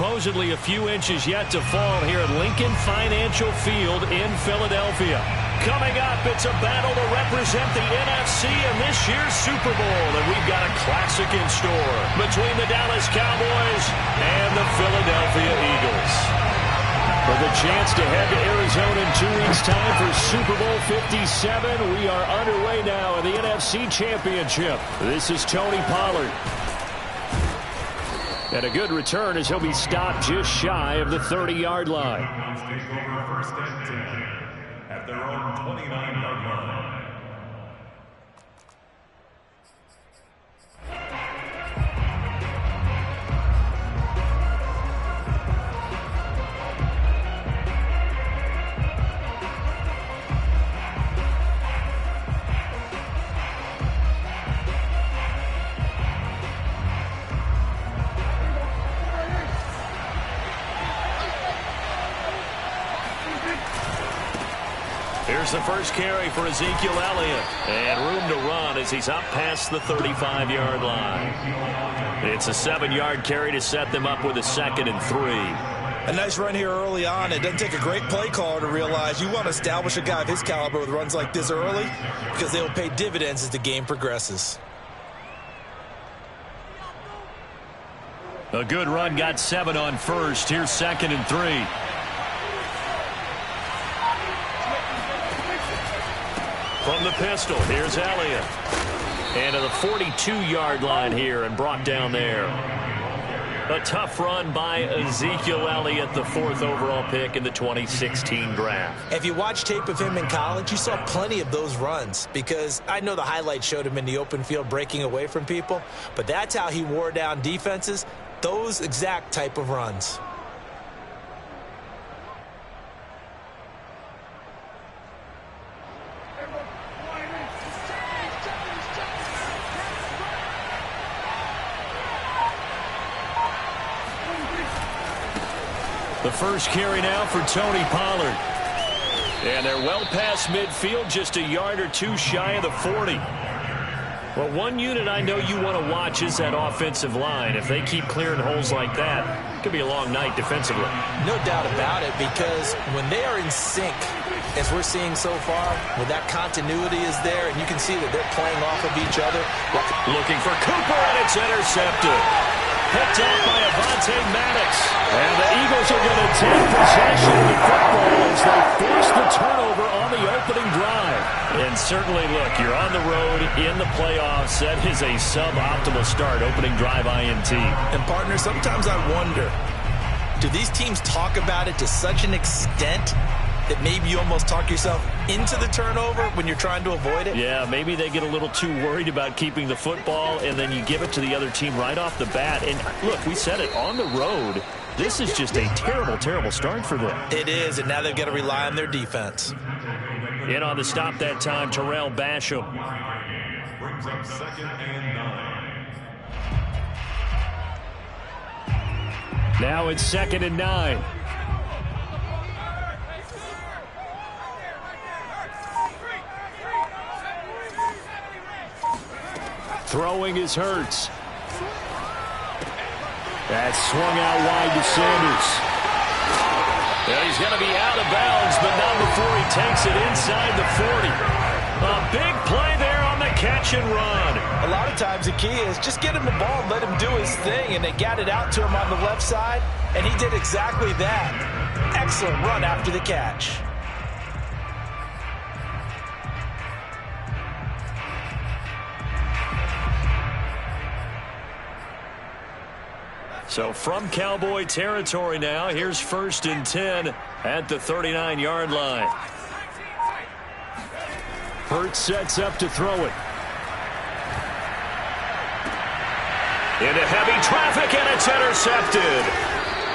supposedly a few inches yet to fall here at Lincoln Financial Field in Philadelphia. Coming up, it's a battle to represent the NFC in this year's Super Bowl, and we've got a classic in store between the Dallas Cowboys and the Philadelphia Eagles. With a chance to head to Arizona in 2 weeks' time for Super Bowl 57, we are underway now in the NFC Championship. This is Tony Pollard. And a good return as he'll be stopped just shy of the 30-yard line. First and 10 at their own 29-yard line. Here's the first carry for Ezekiel Elliott. And room to run as he's up past the 35-yard line. It's a 7-yard carry to set them up with a 2nd and 3. A nice run here early on. It doesn't take a great play caller to realize you want to establish a guy of his caliber with runs like this early because they'll pay dividends as the game progresses. A good run, got 7 on first. Here's 2nd and 3. From the pistol, here's Elliott. And to the 42-yard line here and brought down there. A tough run by Ezekiel Elliott, the 4th overall pick in the 2016 draft. If you watch tape of him in college, you saw plenty of those runs because I know the highlights showed him in the open field breaking away from people, but that's how he wore down defenses, those exact type of runs. The first carry now for Tony Pollard. And they're well past midfield, just a yard or two shy of the 40. Well, one unit I know you want to watch is that offensive line. If they keep clearing holes like that, it could be a long night defensively. No doubt about it, because when they are in sync, as we're seeing so far, when that continuity is there, and you can see that they're playing off of each other. Looking for Cooper, and it's intercepted. Picked off by Avonte Maddox. And the Eagles are going to take possession of the football as they force the turnover on the opening drive. And certainly, look, you're on the road in the playoffs. That is a suboptimal start, opening drive INT. And, partner, sometimes I wonder, do these teams talk about it to such an extent that maybe you almost talk yourself into the turnover when you're trying to avoid it? Yeah, maybe they get a little too worried about keeping the football, and then you give it to the other team right off the bat. And, look, we said it, on the road, this is just a terrible, terrible start for them. It is, and now they've got to rely on their defense. In on the stop that time, Terrell Basham. Brings up 2nd and 9. Now it's 2nd and 9. Throwing is Hurts. That's swung out wide to Sanders. Yeah, he's going to be out of bounds, but not before he takes it inside the 40. A big play there on the catch and run. A lot of times the key is just get him the ball and let him do his thing, and they got it out to him on the left side, and he did exactly that. Excellent run after the catch. So from Cowboy territory now, here's 1st and 10 at the 39-yard line. Hurts sets up to throw it. Into heavy traffic, and it's intercepted.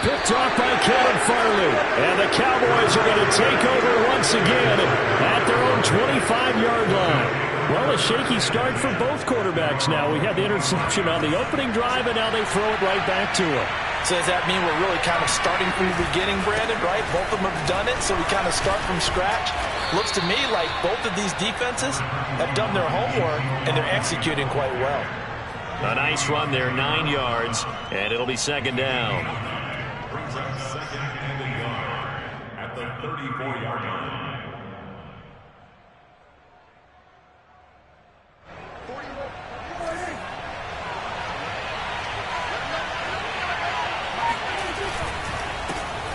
Picked off by Kevin Farley. And the Cowboys are going to take over once again at their own 25-yard line. Well, a shaky start for both quarterbacks now. We had the interception on the opening drive, and now they throw it right back to him. So does that mean we're really kind of starting from the beginning, Brandon, right? Both of them have done it, so we kind of start from scratch. Looks to me like both of these defenses have done their homework, and they're executing quite well. A nice run there, 9 yards, and it'll be 2nd down. the 34-yard line.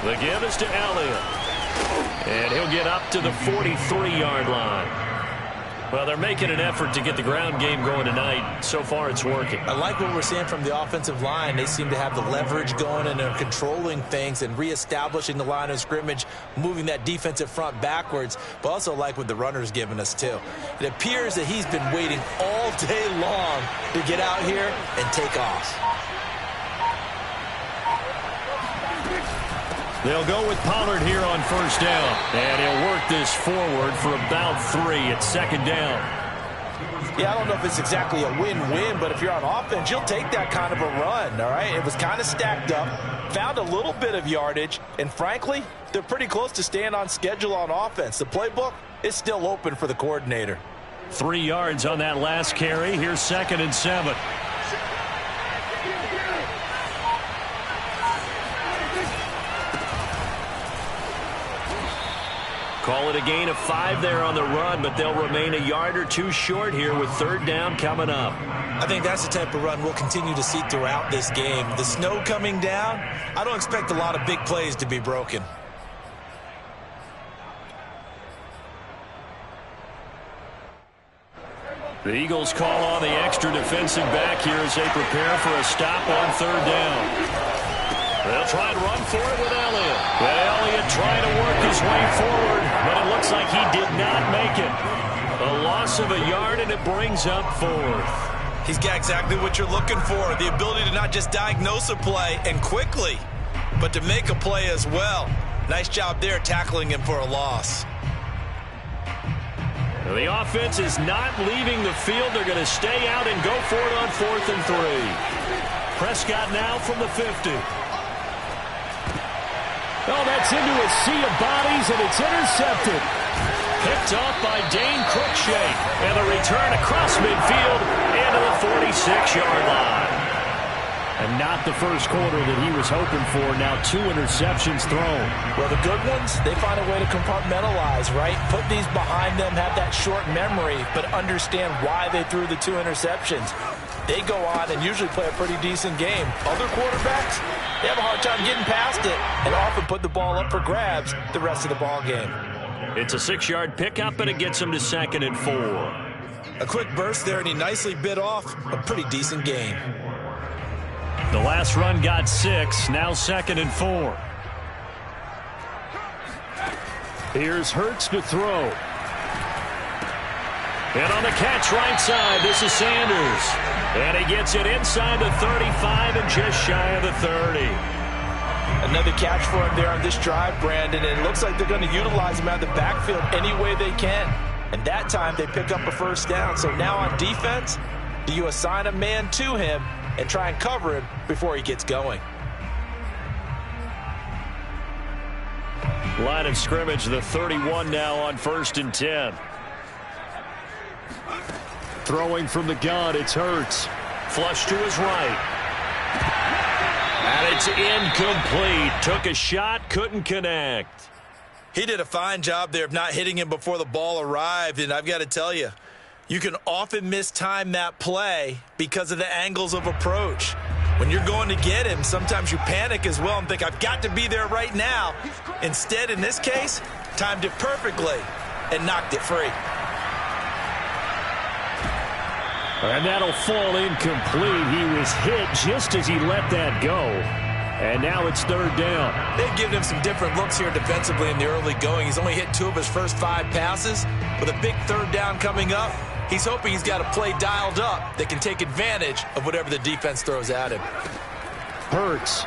The give is to Elliott. And he'll get up to the 43-yard line. Well, they're making an effort to get the ground game going tonight. So far, it's working. I like what we're seeing from the offensive line. They seem to have the leverage going, and they're controlling things and reestablishing the line of scrimmage, moving that defensive front backwards, but also like what the runner's giving us, too. It appears that he's been waiting all day long to get out here and take off. They'll go with Pollard here on first down. And he'll work this forward for about 3 at second down. Yeah, I don't know if it's exactly a win-win, but if you're on offense, you'll take that kind of a run, all right? It was kind of stacked up, found a little bit of yardage, and frankly, they're pretty close to staying on schedule on offense. The playbook is still open for the coordinator. 3 yards on that last carry. Here's 2nd and 7. Call it a gain of 5 there on the run, but they'll remain a yard or 2 short here with 3rd down coming up. I think that's the type of run we'll continue to see throughout this game. The snow coming down, I don't expect a lot of big plays to be broken. The Eagles call on the extra defensive back here as they prepare for a stop on 3rd down. They'll try and run for it with Elliott. And Elliott trying to work his way forward, but it looks like he did not make it. A loss of a yard, and it brings up 4th. He's got exactly what you're looking for, the ability to not just diagnose a play and quickly, but to make a play as well. Nice job there tackling him for a loss. The offense is not leaving the field. They're going to stay out and go for it on 4th and 3. Prescott now from the 50. Oh, that's into a sea of bodies, and it's intercepted. Picked off by Dane Cruikshank. And a return across midfield into the 46-yard line. And not the first quarter that he was hoping for. Now 2 interceptions thrown. Well, the good ones, they find a way to compartmentalize, right? Put these behind them, have that short memory, but understand why they threw the 2 interceptions. They go on and usually play a pretty decent game. Other quarterbacks, they have a hard time getting past it and often put the ball up for grabs the rest of the ball game. It's a 6-yard pickup, and it gets him to 2nd and 4. A quick burst there, and he nicely bit off a pretty decent gain. The last run got 6, now 2nd and 4. Here's Hurts to throw. And on the catch right side, this is Sanders. And he gets it inside the 35 and just shy of the 30. Another catch for him there on this drive, Brandon, and it looks like they're going to utilize him out of the backfield any way they can. And that time they pick up a first down. So now on defense, do you assign a man to him and try and cover him before he gets going? Line of scrimmage, the 31 now on 1st and 10. Throwing from the gun, it's Hurts. Flush to his right. And it's incomplete. Took a shot, couldn't connect. He did a fine job there of not hitting him before the ball arrived, and I've got to tell you, you can often mistime that play because of the angles of approach. When you're going to get him, sometimes you panic as well and think, I've got to be there right now. Instead, in this case, timed it perfectly and knocked it free. And that'll fall incomplete. He was hit just as he let that go. And now it's 3rd down. They've given him some different looks here defensively in the early going. He's only hit 2 of his first 5 passes. With a big 3rd down coming up, he's hoping he's got a play dialed up that can take advantage of whatever the defense throws at him. Hurts.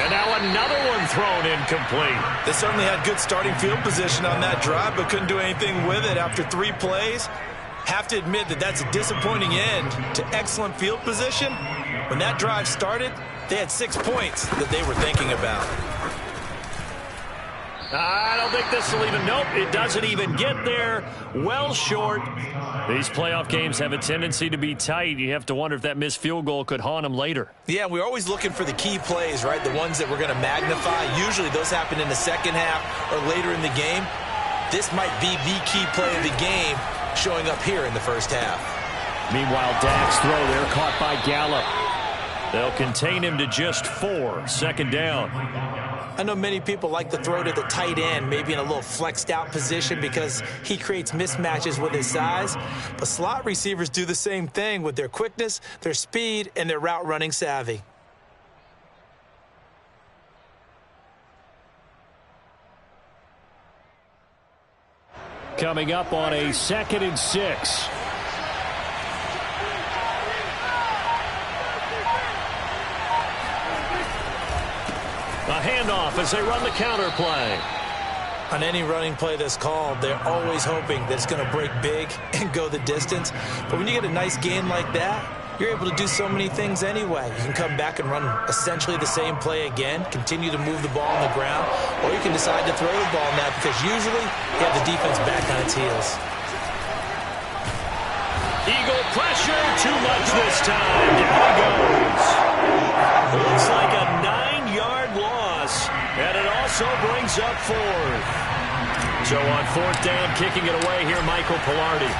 And now another one thrown incomplete. They certainly had good starting field position on that drive, but couldn't do anything with it after 3 plays. Have to admit that that's a disappointing end to excellent field position. When that drive started, they had 6 points that they were thinking about. I don't think this will even, nope, it doesn't even get there. Well short. These playoff games have a tendency to be tight. You have to wonder if that missed field goal could haunt them later. Yeah, we're always looking for the key plays, right? The ones that we're going to magnify. Usually those happen in the second half or later in the game. This might be the key play of the game showing up here in the first half. Meanwhile, Dak's throw there caught by Gallup. They'll contain him to just 4. Second down. I know many people like to throw to the tight end, maybe in a little flexed out position because he creates mismatches with his size. But slot receivers do the same thing with their quickness, their speed, and their route running savvy. Coming up on a 2nd and 6. A handoff as they run the counter play. On any running play that's called, they're always hoping that it's going to break big and go the distance. But when you get a nice gain like that, you're able to do so many things anyway. You can come back and run essentially the same play again, continue to move the ball on the ground, or you can decide to throw the ball now because usually you have the defense back on its heels. Eagle pressure, too much this time. Down he goes. Looks like a 9-yard loss, and it also brings up 4th. So on 4th down, kicking it away here, Michael Palardy.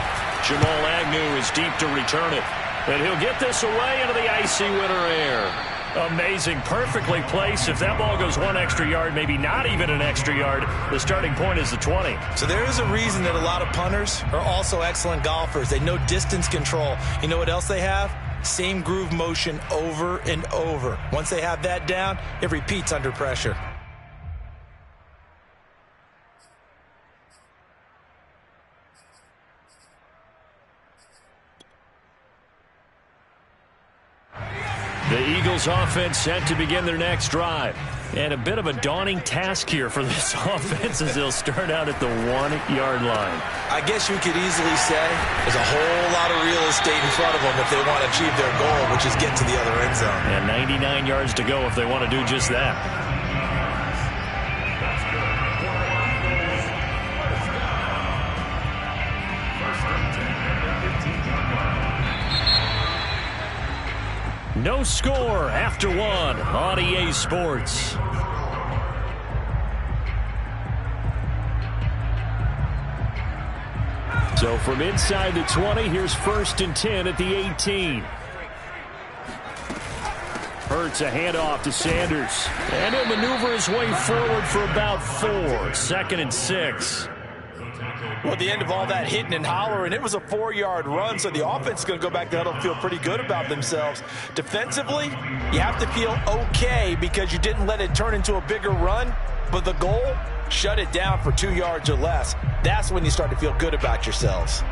Jamal Agnew is deep to return it, and he'll get this away into the icy winter air. Amazing, perfectly placed. If that ball goes 1 extra yard, maybe not even an extra yard, the starting point is the 20. So there is a reason that a lot of punters are also excellent golfers. They know distance control. You know what else they have? Same groove motion over and over. Once they have that down, it repeats under pressure. The Eagles offense set to begin their next drive. And a bit of a daunting task here for this offense as they'll start out at the 1-yard line. I guess you could easily say there's a whole lot of real estate in front of them if they want to achieve their goal, which is get to the other end zone. And 99 yards to go if they want to do just that. No score after 1 on EA Sports. So from inside the 20, here's 1st and 10 at the 18. Hurts a handoff to Sanders. And he'll maneuver his way forward for about 4. 2nd and 6. Well, at the end of all that hitting and hollering, it was a 4-yard run, so the offense is going to go back there and feel pretty good about themselves. Defensively, you have to feel okay because you didn't let it turn into a bigger run, but the goal, shut it down for 2 yards or less. That's when you start to feel good about yourselves.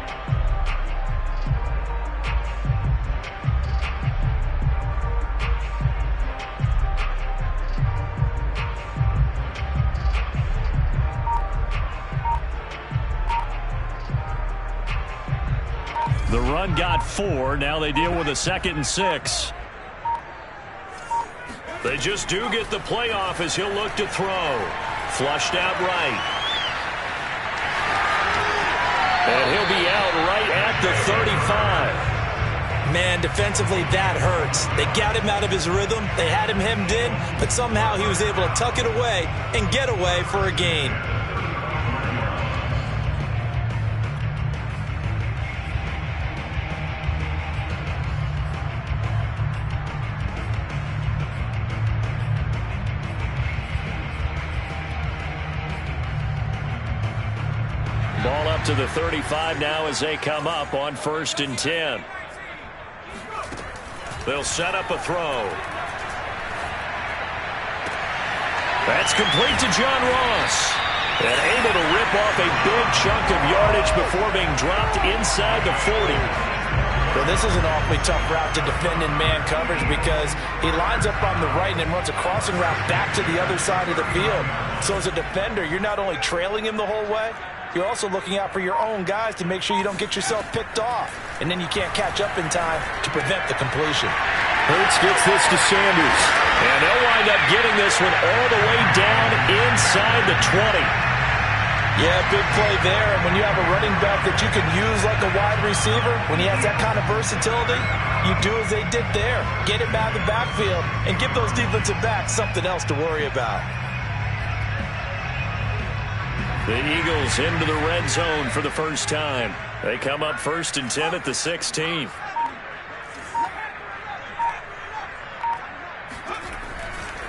The run got 4. Now they deal with a 2nd and 6. They just do get the play off as he'll look to throw. Flushed out right. And he'll be out right at the 35. Man, defensively, that hurts. They got him out of his rhythm. They had him hemmed in, but somehow he was able to tuck it away and get away for a gain. Ball up to the 35 now as they come up on 1st and 10. They'll set up a throw. That's complete to John Ross. And able to rip off a big chunk of yardage before being dropped inside the 40. Well, this is an awfully tough route to defend in man coverage because he lines up on the right and then runs a crossing route back to the other side of the field. So as a defender, you're not only trailing him the whole way, you're also looking out for your own guys to make sure you don't get yourself picked off. And then you can't catch up in time to prevent the completion. Hurts gets this to Sanders. And they'll wind up getting this this one all the way down inside the 20. Yeah, big play there. And when you have a running back that you can use like a wide receiver, when he has that kind of versatility, you do as they did there. Get him out of the backfield and give those defensive backs something else to worry about. The Eagles into the red zone for the first time. They come up 1st and 10 at the 16.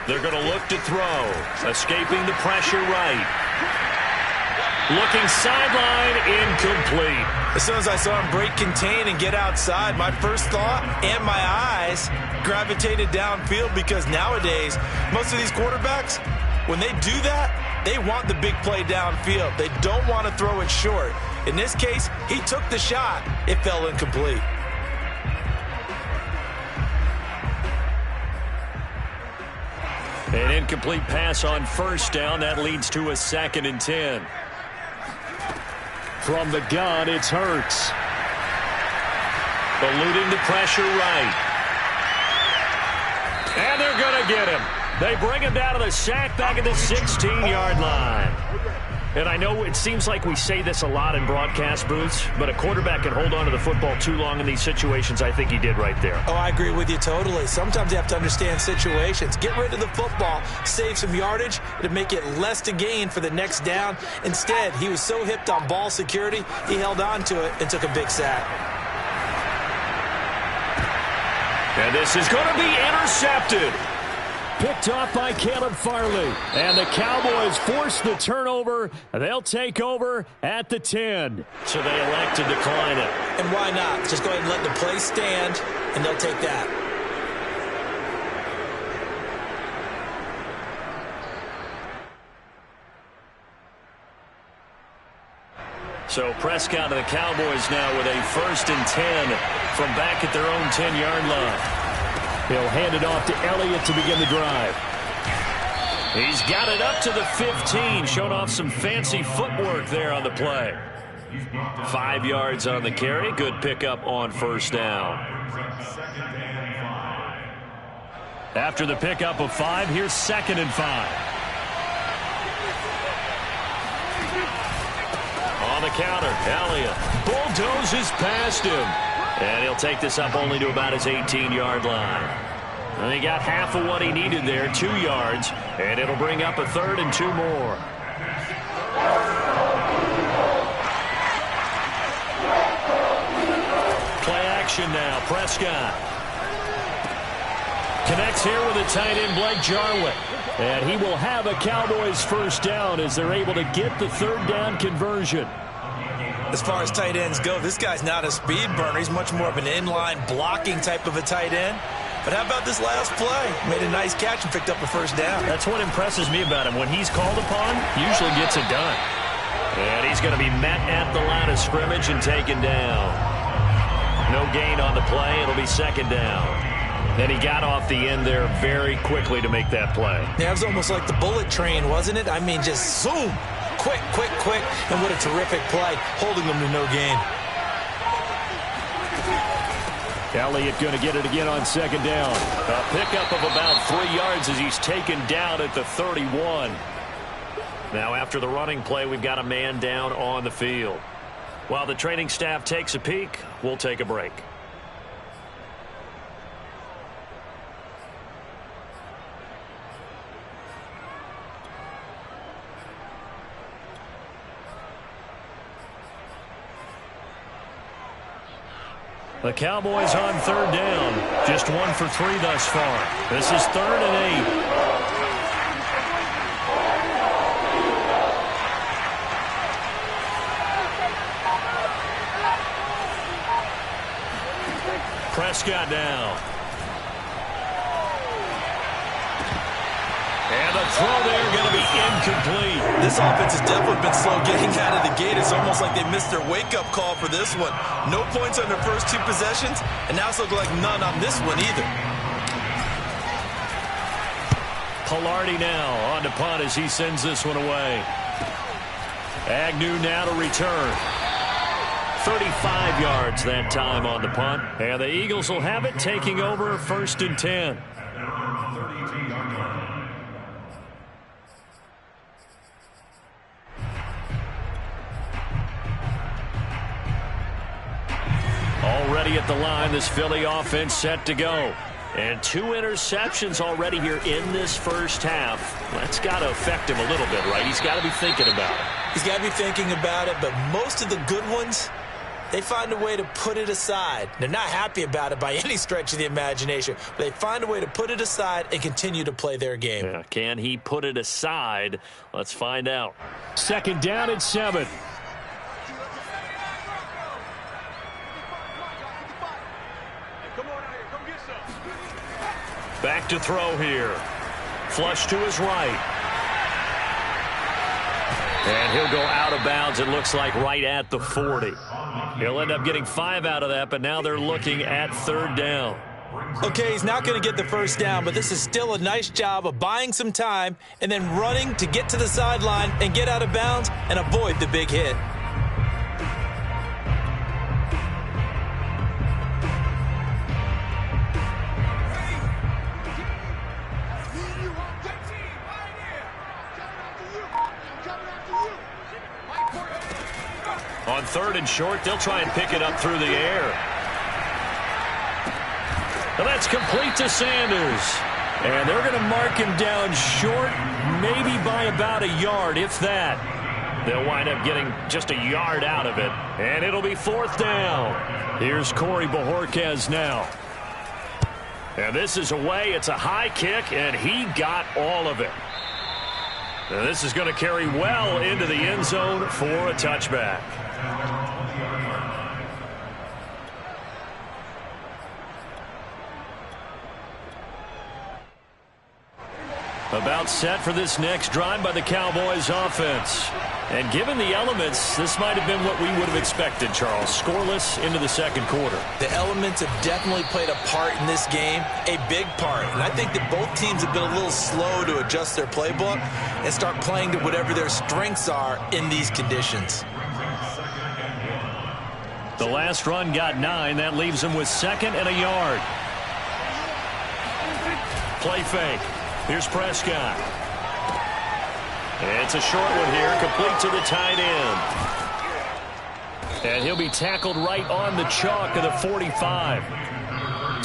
They're going to look to throw. Escaping the pressure right. Looking sideline, incomplete. As soon as I saw him break contain and get outside, my first thought and my eyes gravitated downfield, because nowadays, most of these quarterbacks, when they do that, they want the big play downfield. They don't want to throw it short. In this case, he took the shot. It fell incomplete. An incomplete pass on 1st down. That leads to a 2nd and 10. From the gun, it's Hurts. Eluding the pressure right. And they're going to get him. They bring him down to the sack back at the 16-yard line. And I know it seems like we say this a lot in broadcast booths, but a quarterback can hold on to the football too long in these situations. I think he did right there. Oh, I agree with you totally. Sometimes you have to understand situations. Get rid of the football, save some yardage to make it less to gain for the next down. Instead, he was so hipped on ball security, he held on to it and took a big sack. And this is going to be intercepted. Picked off by Caleb Farley. And the Cowboys force the turnover. They'll take over at the 10. So they elect to decline it. And why not? Just go ahead and let the play stand, and they'll take that. So Prescott and the Cowboys now with a 1st and 10 from back at their own 10-yard line. He'll hand it off to Elliott to begin the drive. He's got it up to the 15, showing off some fancy footwork there on the play. 5 yards on the carry. Good pickup on 1st down. After the pickup of 5, here's 2nd and 5. On the counter, Elliott bulldozes past him. And he'll take this up only to about his 18-yard line. And he got half of what he needed there, 2 yards. And it'll bring up a 3rd and 2 more. Play action now, Prescott. Connects here with a tight end, Blake Jarwin. And he will have a Cowboys 1st down as they're able to get the 3rd down conversion. As far as tight ends go, this guy's not a speed burner. He's much more of an inline blocking type of a tight end. But how about this last play? Made a nice catch and picked up a 1st down. That's what impresses me about him. When he's called upon, usually gets it done. And he's going to be met at the line of scrimmage and taken down. No gain on the play. It'll be 2nd down. And he got off the end there very quickly to make that play. Yeah, it was almost like the bullet train, wasn't it? I mean, just zoom. Quick, quick, quick, and what a terrific play, holding them to no gain. Elliott going to get it again on 2nd down. A pickup of about 3 yards as he's taken down at the 31. Now after the running play, we've got a man down on the field. While the training staff takes a peek, we'll take a break. The Cowboys on 3rd down. Just 1 for 3 thus far. This is 3rd and 8. Prescott now. And the throw there going to be incomplete. This offense has definitely been slow getting out of the gate. It's almost like they missed their wake-up call for this one. No points on their first 2 possessions, and now it's looking like none on this one either. Palardy now on to punt as he sends this one away. Agnew now to return. 35 yards that time on the punt. And the Eagles will have it, taking over 1st and 10. ready at the line. This Philly offense set to go. And 2 interceptions already here in this first half. That's got to affect him a little bit, right? He's got to be thinking about it. He's got to be thinking about it, but most of the good ones, they find a way to put it aside. They're not happy about it by any stretch of the imagination, but they find a way to put it aside and continue to play their game. Yeah, can he put it aside? Let's find out. 2nd down and 7. Back to throw here. Flush to his right. And he'll go out of bounds, it looks like, right at the 40. He'll end up getting 5 out of that, but now they're looking at 3rd down. Okay, he's not going to get the first down, but this is still a nice job of buying some time and then running to get to the sideline and get out of bounds and avoid the big hit. On 3rd and short, they'll try and pick it up through the air. And that's complete to Sanders. And they're going to mark him down short, maybe by about a yard, if that. They'll wind up getting just a yard out of it. And it'll be 4th down. Here's Corey Bojorquez now. And this is away. It's a high kick, and he got all of it. And this is going to carry well into the end zone for a touchback. About set for this next drive by the Cowboys offense. And given the elements, this might have been what we would have expected, Charles. Scoreless into the 2nd quarter. The elements have definitely played a part in this game, a big part. And I think that both teams have been a little slow to adjust their playbook and start playing to whatever their strengths are in these conditions. The last run got 9. That leaves them with 2nd and a yard. Play fake. Here's Prescott. It's a short one here, complete to the tight end. And he'll be tackled right on the chalk of the 45.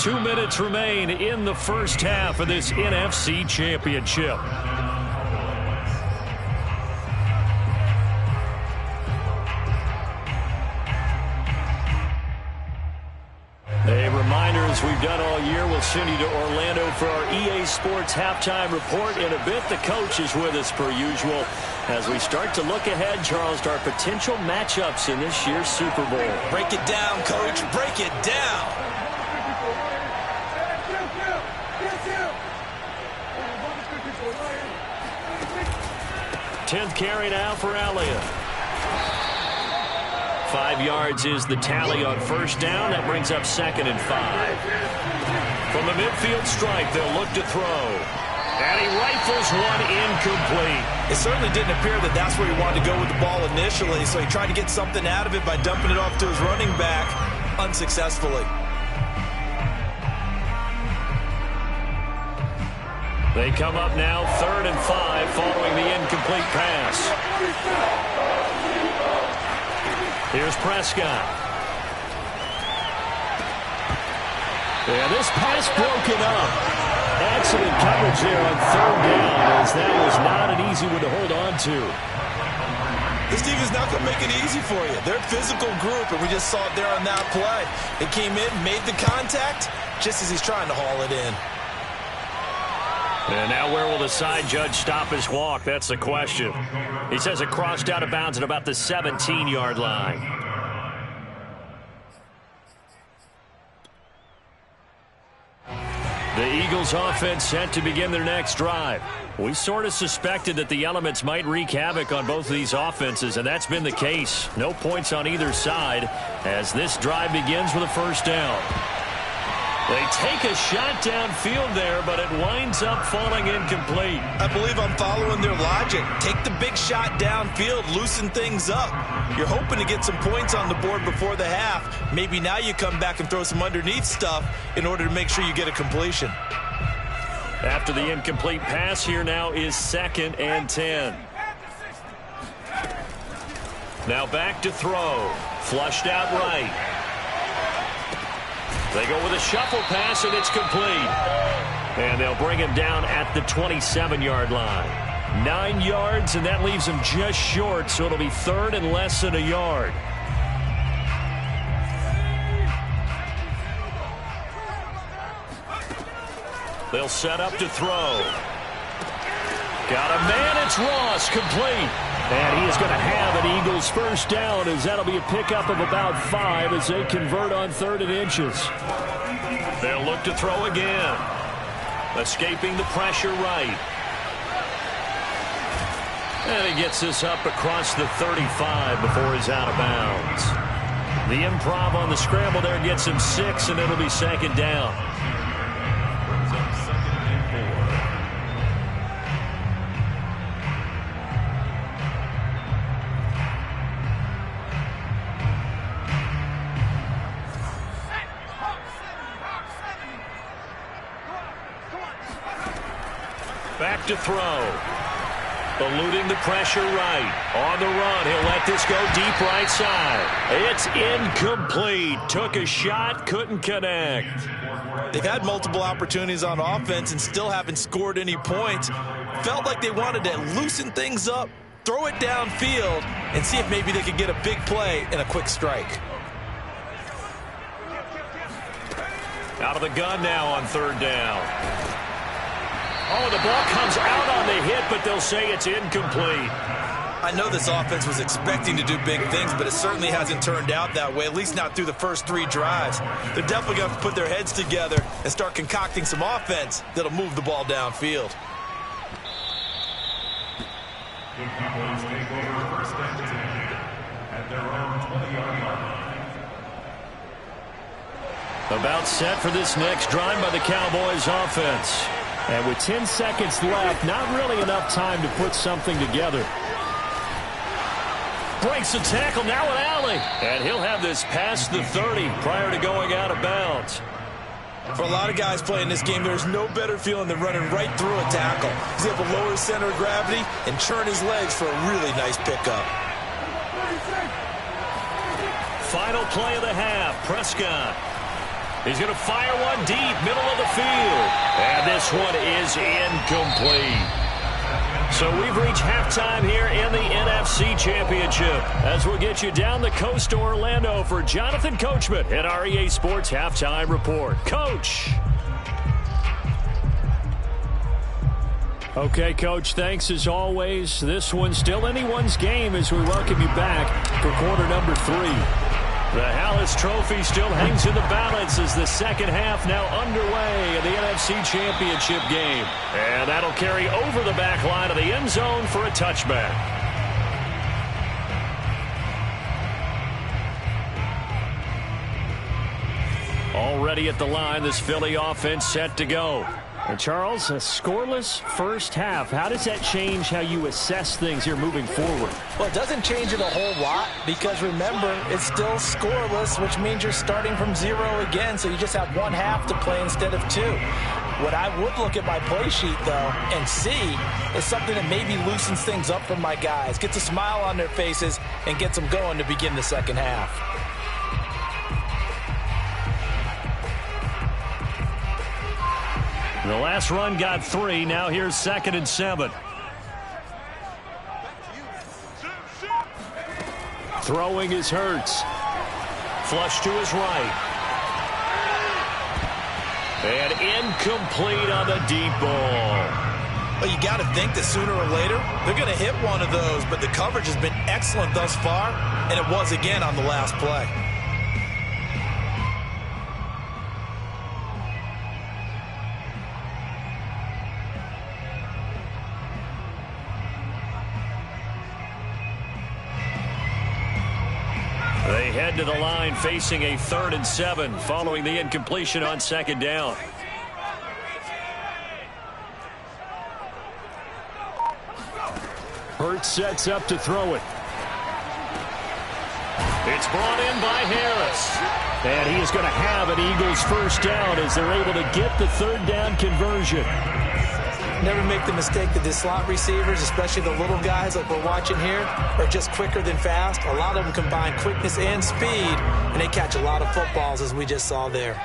2 minutes remain in the first half of this NFC Championship. A reminder, as we've done all year, we'll send you to Orlando for our EA Sports halftime report in a bit. The coach is with us per usual as we start to look ahead, Charles, to our potential matchups in this year's Super Bowl. Break it down, Coach. Break it down. Tenth carry now for Elliott. 5 yards is the tally on first down. That brings up 2nd and 5. From the midfield stripe, they'll look to throw. And he rifles one incomplete. It certainly didn't appear that that's where he wanted to go with the ball initially, so he tried to get something out of it by dumping it off to his running back unsuccessfully. They come up now 3rd and 5 following the incomplete pass. Here's Prescott. And this pass broken up. Excellent coverage there on 3rd down, as that was not an easy one to hold on to. This team is not going to make it easy for you. They're a physical group, and we just saw it there on that play. They came in, made the contact, just as he's trying to haul it in. And now where will the side judge stop his walk? That's the question. He says it crossed out of bounds at about the 17-yard line. The Eagles offense set to begin their next drive. We sort of suspected that the elements might wreak havoc on both of these offenses, and that's been the case. No points on either side as this drive begins with a first down. They take a shot downfield there, but it winds up falling incomplete. I believe I'm following their logic. Take the big shot downfield, loosen things up. You're hoping to get some points on the board before the half. Maybe now you come back and throw some underneath stuff in order to make sure you get a completion. After the incomplete pass, here now is 2nd and 10. Now back to throw. Flushed out right. They go with a shuffle pass, and it's complete. And they'll bring him down at the 27-yard line. 9 yards, and that leaves him just short, so it'll be third and less than a yard. They'll set up to throw. Got a man, it's Ross, complete. And he is going to have an Eagles first down, as that'll be a pickup of about 5 as they convert on 3rd and inches. They'll look to throw again. Escaping the pressure right. And he gets this up across the 35 before he's out of bounds. The improv on the scramble there gets him 6, and it'll be 2nd down. Back to throw. Eluding the pressure right. On the run, he'll let this go deep right side. It's incomplete. Took a shot, couldn't connect. They've had multiple opportunities on offense and still haven't scored any points. Felt like they wanted to loosen things up, throw it downfield, and see if maybe they could get a big play and a quick strike. Out of the gun now on 3rd down. Oh, the ball comes out on the hit, but they'll say it's incomplete. I know this offense was expecting to do big things, but it certainly hasn't turned out that way, at least not through the first 3 drives. They're definitely going to have to put their heads together and start concocting some offense that'll move the ball downfield. The Cowboys take over 1st and 10 at their own 20-yard line. About set for this next drive by the Cowboys offense. And with 10 seconds left, not really enough time to put something together. Breaks the tackle now with Alley. And he'll have this past the 30 prior to going out of bounds. For a lot of guys playing this game, there's no better feeling than running right through a tackle. He's able to lower his center of gravity and churn his legs for a really nice pickup. Final play of the half, Prescott. He's going to fire one deep, middle of the field. And this one is incomplete. So we've reached halftime here in the NFC Championship as we'll get you down the coast to Orlando for Jonathan Coachman at our EA Sports Halftime Report. Coach. Okay, Coach, thanks as always. This one's still anyone's game as we welcome you back for quarter number 3. The Hallis Trophy still hangs in the balance as the second half now underway in the NFC Championship game. And that'll carry over the back line of the end zone for a touchback. Already at the line, this Philly offense set to go. And Charles, a scoreless first half. How does that change how you assess things here moving forward? Well, it doesn't change it a whole lot because, remember, it's still scoreless, which means you're starting from 0 again, so you just have 1 half to play instead of 2. What I would look at my play sheet, though, and see is something that maybe loosens things up for my guys, gets a smile on their faces, and gets them going to begin the second half. The last run got 3. Now here's 2nd and 7. Throwing is Hurts. Flush to his right. And incomplete on the deep ball. Well, you got to think that sooner or later they're going to hit one of those, but the coverage has been excellent thus far, and it was again on the last play. They head to the line facing a 3rd and 7 following the incompletion on 2nd down. Hurts sets up to throw it. It's brought in by Harris. And he is going to have an Eagles first down as they're able to get the 3rd down conversion. Never make the mistake that the slot receivers, especially the little guys like we're watching here, are just quicker than fast. A lot of them combine quickness and speed, and they catch a lot of footballs as we just saw there.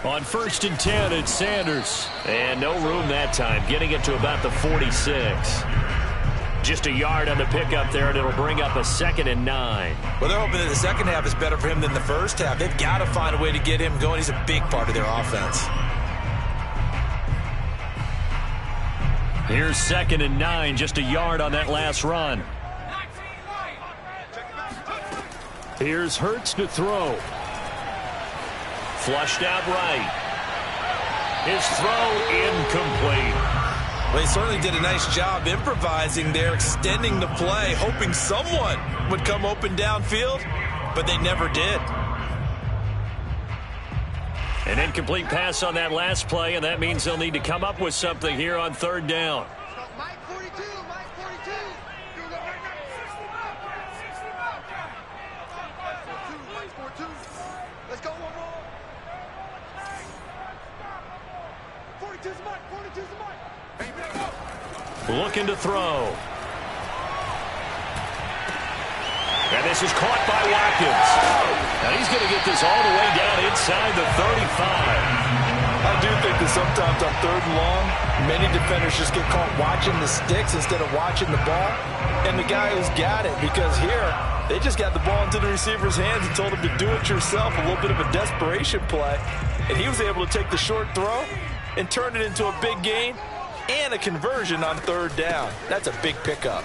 On 1st and 10, it's Sanders. And no room that time, getting it to about the 46. Just a yard on the pickup there, and it'll bring up a 2nd and 9. Well, they're hoping that the second half is better for him than the first half. They've got to find a way to get him going. He's a big part of their offense. Here's 2nd and 9, just a yard on that last run. Here's Hurts to throw. Flushed out right. His throw incomplete. Well, he certainly did a nice job improvising there, extending the play, hoping someone would come open downfield, but they never did. An incomplete pass on that last play, and that means they'll need to come up with something here on 3rd down. Mike 42, Mike 42. Mike 42. Let's go one more. 42's the Mike, 42's the Mike. Looking to throw. And this is caught by Watkins. Now he's going to get this all the way down inside the 35. I do think that sometimes on 3rd and long, many defenders just get caught watching the sticks instead of watching the ball. And the guy who's got it, because here, they just got the ball into the receiver's hands and told him to do it yourself, a little bit of a desperation play. And he was able to take the short throw and turn it into a big gain and a conversion on 3rd down. That's a big pickup.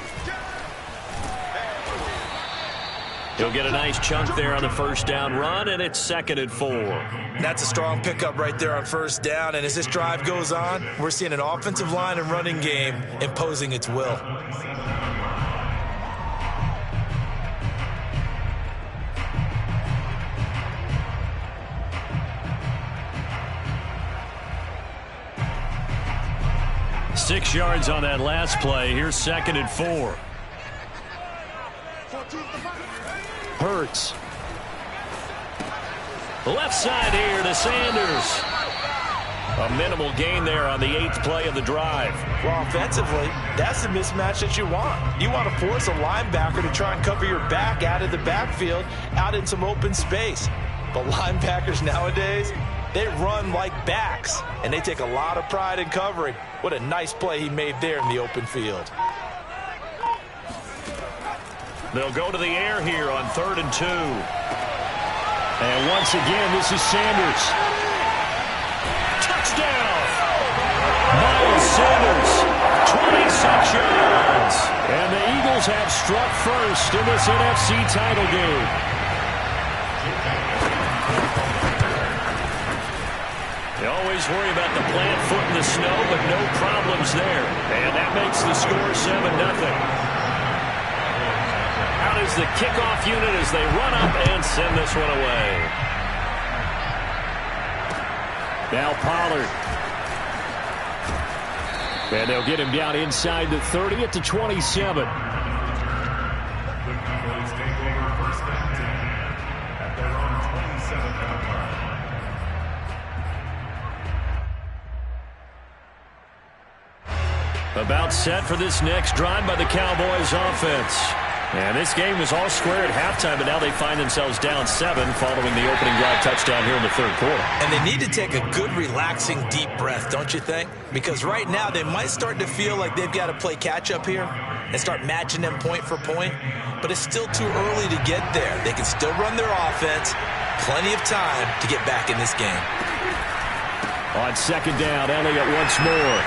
He'll get a nice chunk there on the 1st down run, and it's 2nd and 4. That's a strong pickup right there on 1st down, and as this drive goes on, we're seeing an offensive line and running game imposing its will. Six yards on that last play. Here's 2nd and 4. Hurts. Left side here to Sanders. A minimal gain there on the 8th play of the drive. Well, offensively, that's the mismatch that you want. You want to force a linebacker to try and cover your back out of the backfield, out in some open space. But linebackers nowadays, they run like backs, and they take a lot of pride in covering. What a nice play he made there in the open field. They'll go to the air here on 3rd and 2. And once again, this is Sanders. Touchdown! Miles Sanders, 26 yards. And the Eagles have struck first in this NFC title game. They always worry about the plant foot in the snow, but no problems there. And that makes the score 7-0. Out is the kickoff unit as they run up and send this one away. Now Pollard. And they'll get him down inside the 30 at the 27. The Cowboys take over 1st and 10 at their own 27-yard line. About set for this next drive by the Cowboys offense. And this game was all square at halftime, but now they find themselves down 7 following the opening drive touchdown here in the 3rd quarter. And they need to take a good, relaxing, deep breath, don't you think? Because right now they might start to feel like they've got to play catch-up here and start matching them point for point. But it's still too early to get there. They can still run their offense. Plenty of time to get back in this game. On 2nd down, Elliott once more.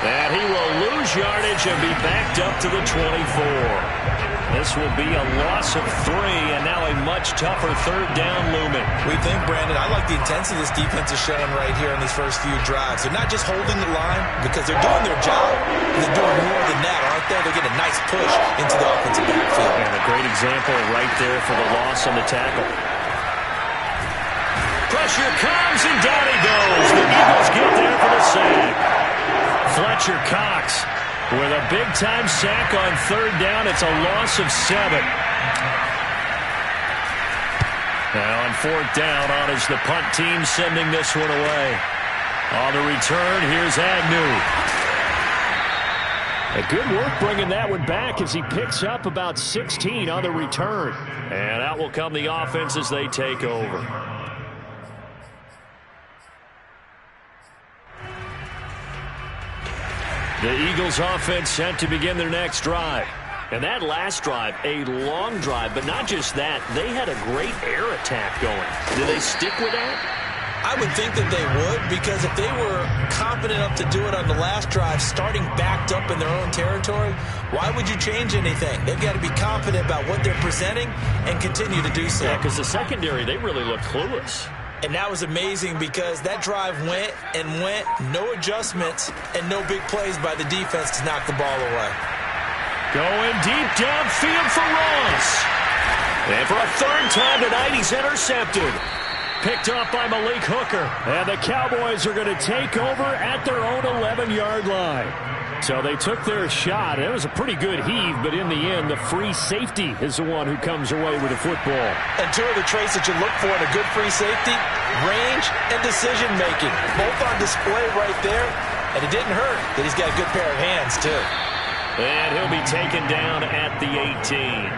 And he will lose yardage and be backed up to the 24. This will be a loss of 3, and now a much tougher 3rd down looming. We think, Brandon, I like the intensity this defense is showing right here in these first few drives. They're not just holding the line because they're doing their job. They're doing more than that, aren't they? They're getting a nice push into the offensive backfield. And a great example right there for the loss on the tackle. Pressure comes, and down he goes. The Eagles get there for the sack. Fletcher Cox with a big-time sack on 3rd down. It's a loss of 7. Now on 4th down, on is the punt team sending this one away. On the return, here's Agnew. A good work bringing that one back as he picks up about 16 on the return. And out will come the offense as they take over. The Eagles offense set to begin their next drive. And that last drive, a long drive, but not just that. They had a great air attack going. Do they stick with that? I would think that they would, because if they were confident enough to do it on the last drive, starting backed up in their own territory, why would you change anything? They've got to be confident about what they're presenting and continue to do so. Yeah, because the secondary, they really looked clueless. And that was amazing because that drive went and went, no adjustments, and no big plays by the defense to knock the ball away. Going deep downfield for Ross. And for a third time tonight, he's intercepted. Picked off by Malik Hooker. And the Cowboys are going to take over at their own 11-yard line. So they took their shot. It was a pretty good heave, but in the end, the free safety is the one who comes away with the football. And two of the traits that you look for in a good free safety, range and decision-making. Both on display right there. And it didn't hurt that he's got a good pair of hands, too. And he'll be taken down at the 18.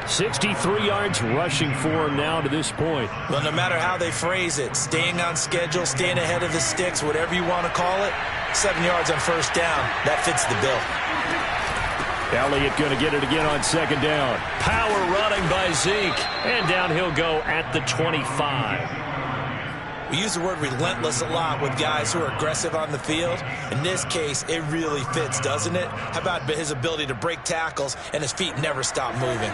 63 yards rushing for him now to this point. Well, no matter how they phrase it, staying on schedule, staying ahead of the sticks, whatever you want to call it, 7 yards on first down, that fits the bill. Elliott going to get it again on second down. Power running by Zeke. And down he'll go at the 25. We use the word relentless a lot with guys who are aggressive on the field. In this case, it really fits, doesn't it? How about his ability to break tackles and his feet never stop moving?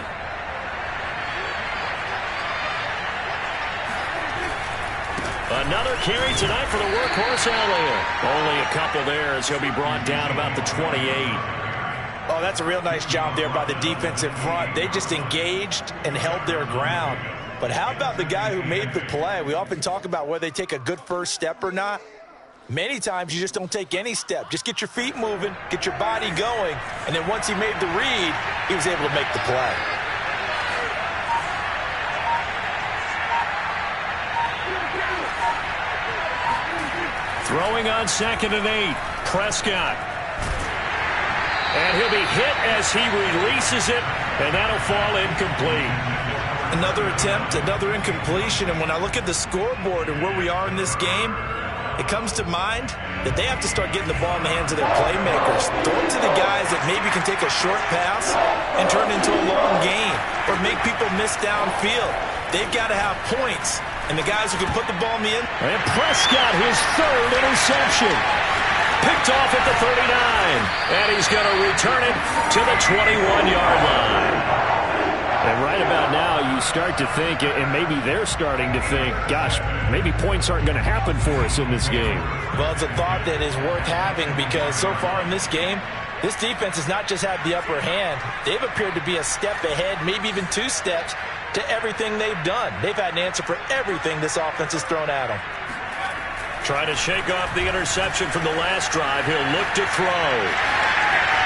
Another carry tonight for the workhorse Elliott. Only a couple there as he'll be brought down about the 28. Oh, that's a real nice job there by the defensive front. They just engaged and held their ground. But how about the guy who made the play? We often talk about whether they take a good first step or not. Many times you just don't take any step. Just get your feet moving, get your body going, and then once he made the read, he was able to make the play. Throwing on 2nd and 8. Prescott. And he'll be hit as he releases it, and that'll fall incomplete. Another attempt, another incompletion, and when I look at the scoreboard and where we are in this game, it comes to mind that they have to start getting the ball in the hands of their playmakers. Throw it to the guys that maybe can take a short pass and turn it into a long gain or make people miss downfield. They've got to have points, and the guys who can put the ball in the end. And Prescott, his third interception. Picked off at the 39, and he's going to return it to the 21-yard line. And right about now, you start to think, and maybe they're starting to think, gosh, maybe points aren't going to happen for us in this game. Well, it's a thought that is worth having because so far in this game, this defense has not just had the upper hand. They've appeared to be a step ahead, maybe even 2 steps, to everything they've done. They've had an answer for everything this offense has thrown at them. Trying to shake off the interception from the last drive. He'll look to throw.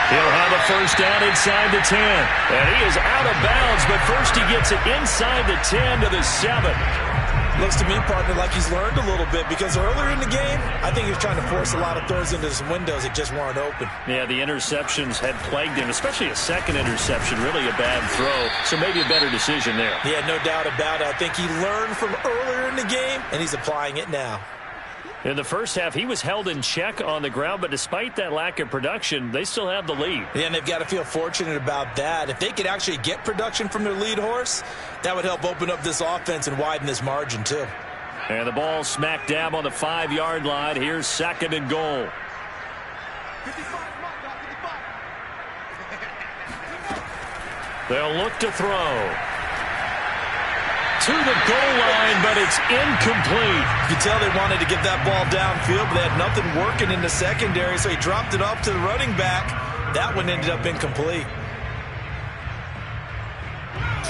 He'll have a first down inside the 10. And he is out of bounds, but first he gets it inside the 10 to the 7. Looks to me, partner, like he's learned a little bit because earlier in the game, I think he was trying to force a lot of throws into his windows that just weren't open. Yeah, the interceptions had plagued him, especially a second interception, really a bad throw. So maybe a better decision there. Yeah, no doubt about it. I think he learned from earlier in the game, and he's applying it now. In the first half, he was held in check on the ground, but despite that lack of production, they still have the lead. Yeah, and they've got to feel fortunate about that. If they could actually get production from their lead horse, that would help open up this offense and widen this margin, too. And the ball smack dab on the 5-yard line. Here's 2nd and goal. 55, They'll look to throw. To the goal line, but it's incomplete. You could tell they wanted to get that ball downfield, but they had nothing working in the secondary, so he dropped it off to the running back. That one ended up incomplete.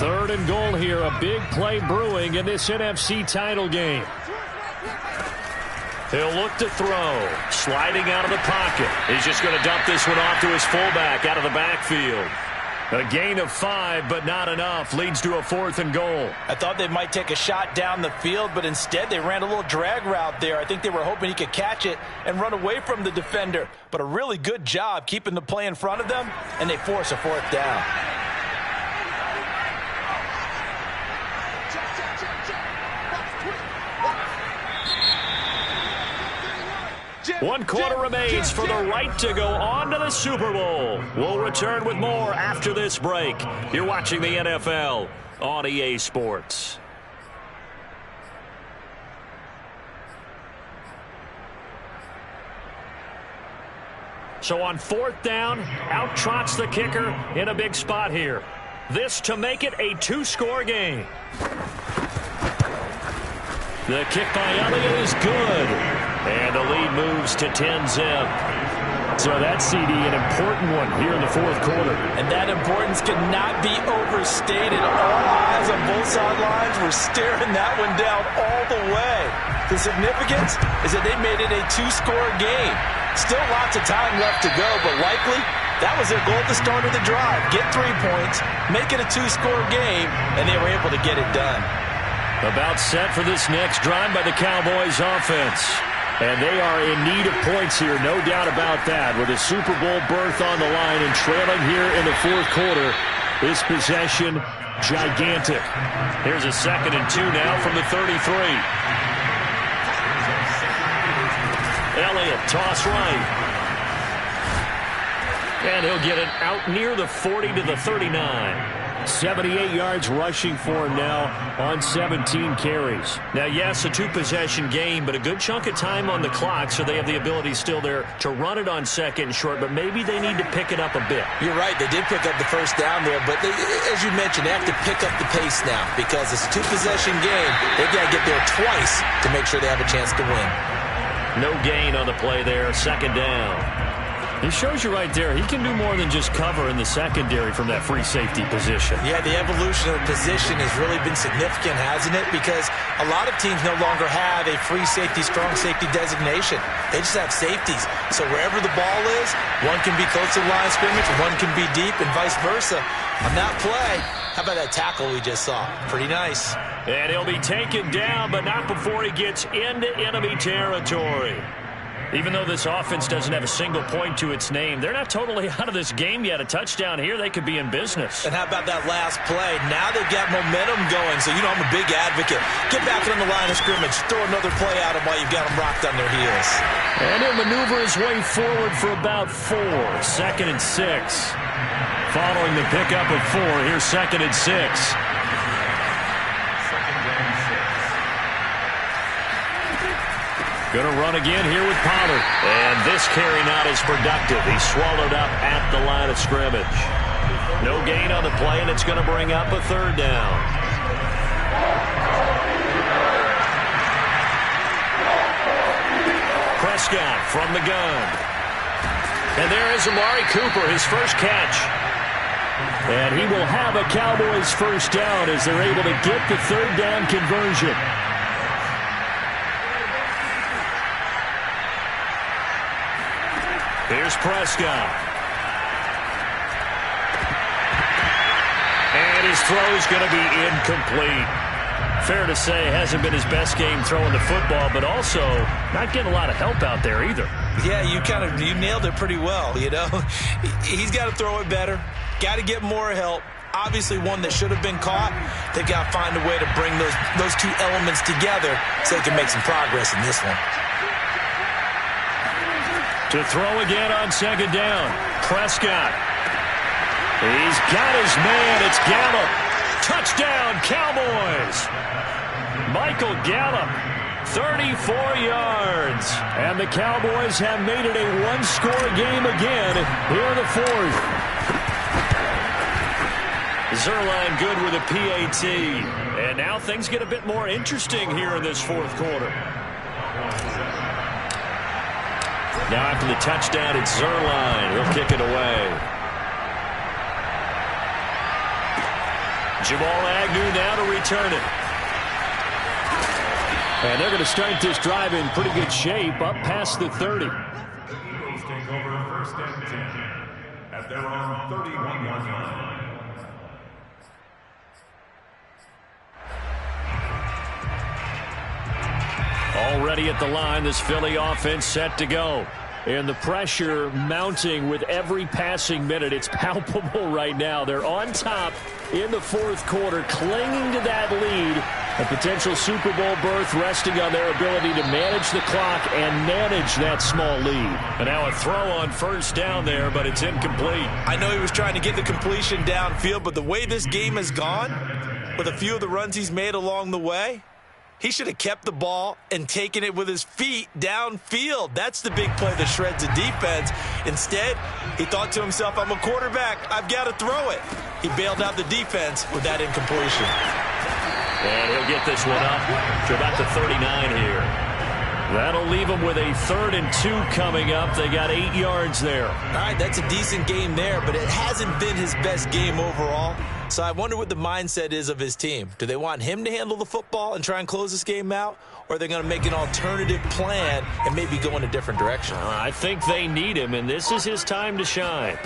3rd and goal here, a big play brewing in this NFC title game. He'll look to throw, sliding out of the pocket. He's just going to dump this one off to his fullback out of the backfield. A gain of 5, but not enough. Leads to a 4th and goal. I thought they might take a shot down the field, but instead they ran a little drag route there. I think they were hoping he could catch it and run away from the defender. But a really good job keeping the play in front of them, and they force a 4th down. Jet 1 quarter remains for the right to go on to the Super Bowl. We'll return with more after this break. You're watching the NFL on EA Sports. So on 4th down, out trots the kicker in a big spot here. This to make it a 2-score game. The kick by Elliott is good. And the lead moves to 10-zip. So that CD, an important one here in the 4th quarter. And that importance cannot be overstated. All eyes on both sidelines were staring that one down all the way. The significance is that they made it a 2-score game. Still lots of time left to go, but likely that was their goal at the start of the drive. Get 3 points, make it a 2-score game, and they were able to get it done. About set for this next drive by the Cowboys offense. And they are in need of points here, no doubt about that. With a Super Bowl berth on the line and trailing here in the 4th quarter, this possession gigantic. Here's a 2nd and 2 now from the 33. Elliott, toss right. And he'll get it out near the 40 to the 39. 78 yards rushing for him now on 17 carries. Now, yes, a 2-possession game, but a good chunk of time on the clock, so they have the ability still there to run it on 2nd and short, but maybe they need to pick it up a bit. You're right. They did pick up the 1st down there, but they, as you mentioned, they have to pick up the pace now because it's a 2-possession game. They've got to get there twice to make sure they have a chance to win. No gain on the play there, 2nd down. He shows you right there, he can do more than just cover in the secondary from that free safety position. Yeah, the evolution of the position has really been significant, hasn't it? Because a lot of teams no longer have a free safety, strong safety designation. They just have safeties. So wherever the ball is, one can be close to the line of scrimmage, one can be deep, and vice versa. On that play, how about that tackle we just saw? Pretty nice. And he'll be taken down, but not before he gets into enemy territory. Even though this offense doesn't have a single point to its name, they're not totally out of this game yet. A touchdown here, they could be in business. And how about that last play? Now they've got momentum going, so you know I'm a big advocate. Get back on the line of scrimmage. Throw another play at them while you've got them rocked on their heels. And he'll maneuver his way forward for about 4. 2nd and 6. Following the pickup of 4, here's 2nd and 6. Going to run again here with Pollard. And this carry not as productive. He's swallowed up at the line of scrimmage. No gain on the play, and it's going to bring up a 3rd down. Prescott from the gun. And there is Amari Cooper, his first catch. And he will have a Cowboys 1st down as they're able to get the 3rd down conversion. Here's Prescott. And his throw's going to be incomplete. Fair to say, hasn't been his best game throwing the football, but also not getting a lot of help out there either. Yeah, you nailed it pretty well, you know. He's got to throw it better. Got to get more help. Obviously one that should have been caught. They've got to find a way to bring those 2 elements together so they can make some progress in this one. To throw again on 2nd down. Prescott. He's got his man. It's Gallup. Touchdown, Cowboys. Michael Gallup, 34 yards. And the Cowboys have made it a 1-score game again here in the 4th. Zuerlein good with a PAT. And now things get a bit more interesting here in this 4th quarter. Now after the touchdown, it's Zuerlein. He'll kick it away. Jamal Agnew now to return it. And they're going to start this drive in pretty good shape, up past the 30. Eagles take over 1st and 10 at their own 31-yard line. Already at the line, this Philly offense set to go. And the pressure mounting with every passing minute. It's palpable right now. They're on top in the 4th quarter, clinging to that lead A potential Super Bowl berth resting on their ability to manage the clock and manage that small lead. And now a throw on first down there, but it's incomplete. I know he was trying to get the completion downfield, but the way this game has gone, with a few of the runs he's made along the way, he should have kept the ball and taken it with his feet downfield. That's the big play that shreds the defense. Instead, he thought to himself, I'm a quarterback. I've got to throw it. He bailed out the defense with that incompletion. And he'll get this one up to about the 39 here. That'll leave him with a 3rd and 2 coming up. They got 8 yards there. All right, that's a decent game there, but it hasn't been his best game overall. So I wonder what the mindset is of his team. Do they want him to handle the football and try and close this game out? Or are they going to make an alternative plan and maybe go in a different direction? I think they need him, and this is his time to shine.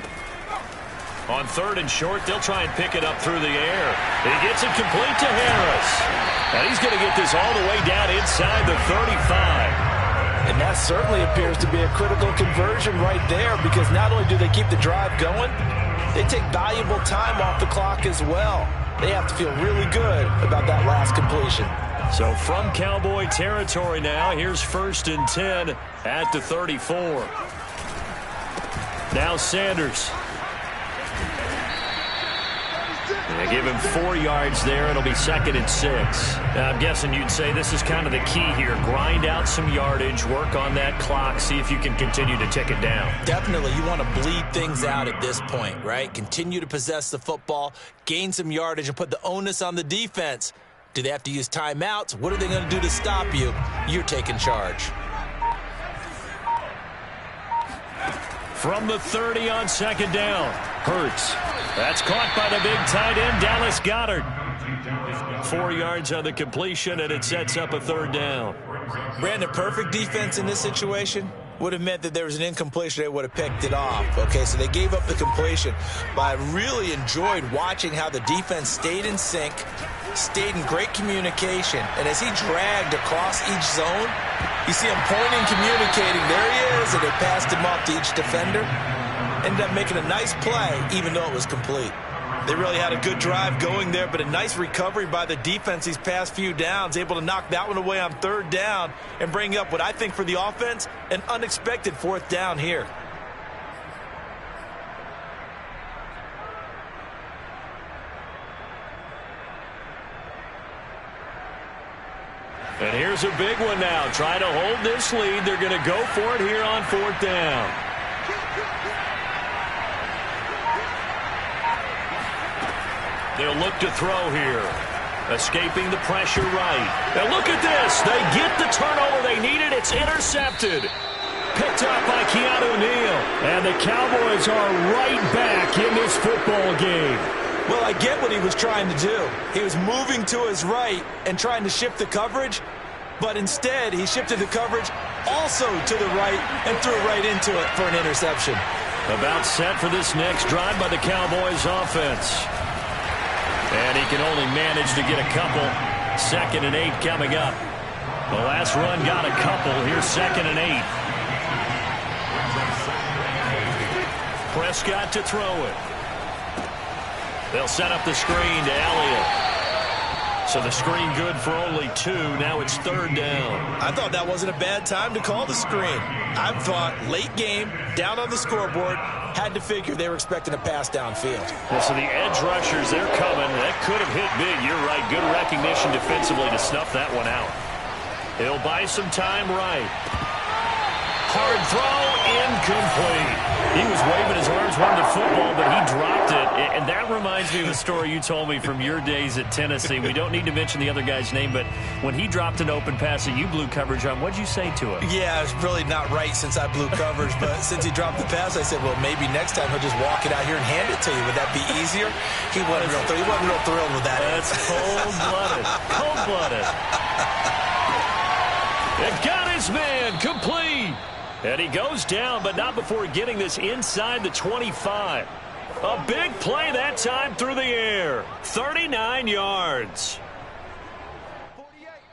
On 3rd and short, they'll try and pick it up through the air. He gets it complete to Harris. And he's going to get this all the way down inside the 35. And that certainly appears to be a critical conversion right there, because not only do they keep the drive going, they take valuable time off the clock as well. They have to feel really good about that last completion. So from Cowboy territory now, here's 1st and 10 at the 34. Now Sanders. They give him 4 yards there. It'll be 2nd and 6. Now, I'm guessing you'd say this is kind of the key here. Grind out some yardage, work on that clock, see if you can continue to tick it down. Definitely. You want to bleed things out at this point, right? Continue to possess the football, gain some yardage, and put the onus on the defense. Do they have to use timeouts? What are they going to do to stop you? You're taking charge. From the 30 on 2nd down, Hurts. That's caught by the big tight end, Dallas Goedert. 4 yards on the completion, and it sets up a 3rd down. Brandon, perfect defense in this situation would have meant that there was an incompletion. They would have picked it off. Okay, so they gave up the completion. But I really enjoyed watching how the defense stayed in sync, stayed in great communication. And as he dragged across each zone, you see him pointing, communicating. There he is, and they passed him off to each defender. Ended up making a nice play, even though it was complete. They really had a good drive going there, but a nice recovery by the defense these past few downs, able to knock that one away on 3rd down and bring up what I think for the offense, an unexpected 4th down here. And here's a big one now. Trying to hold this lead. They're going to go for it here on 4th down. They'll look to throw here. Escaping the pressure right. Now look at this. They get the turnover they needed. It's intercepted. Picked up by Keanu Neal. And the Cowboys are right back in this football game. Well, I get what he was trying to do. He was moving to his right and trying to shift the coverage, but instead he shifted the coverage also to the right and threw right into it for an interception. About set for this next drive by the Cowboys offense. And he can only manage to get a couple. 2nd and 8 coming up. The last run got a couple. Here's 2nd and 8. Prescott to throw it. They'll set up the screen to Elliott. So the screen good for only 2. Now it's 3rd down. I thought that wasn't a bad time to call the screen. I thought late game, down on the scoreboard, had to figure they were expecting a pass downfield. Well, so the edge rushers, they're coming. That could have hit big. You're right. Good recognition defensively to snuff that one out. He'll buy some time right. Hard throw, incomplete. He was waving his arms, wanting the football, but he dropped it. And that reminds me of the story you told me from your days at Tennessee. We don't need to mention the other guy's name, but when he dropped an open pass that you blew coverage on, what'd you say to him? Yeah, it's really not right since I blew coverage, but since he dropped the pass, I said, well, maybe next time he'll just walk it out here and hand it to you. Would that be easier? He wasn't real thrilled with that. That's cold-blooded. Cold-blooded. It got his man complete. And he goes down, but not before getting this inside the 25. A big play that time through the air. 39 yards.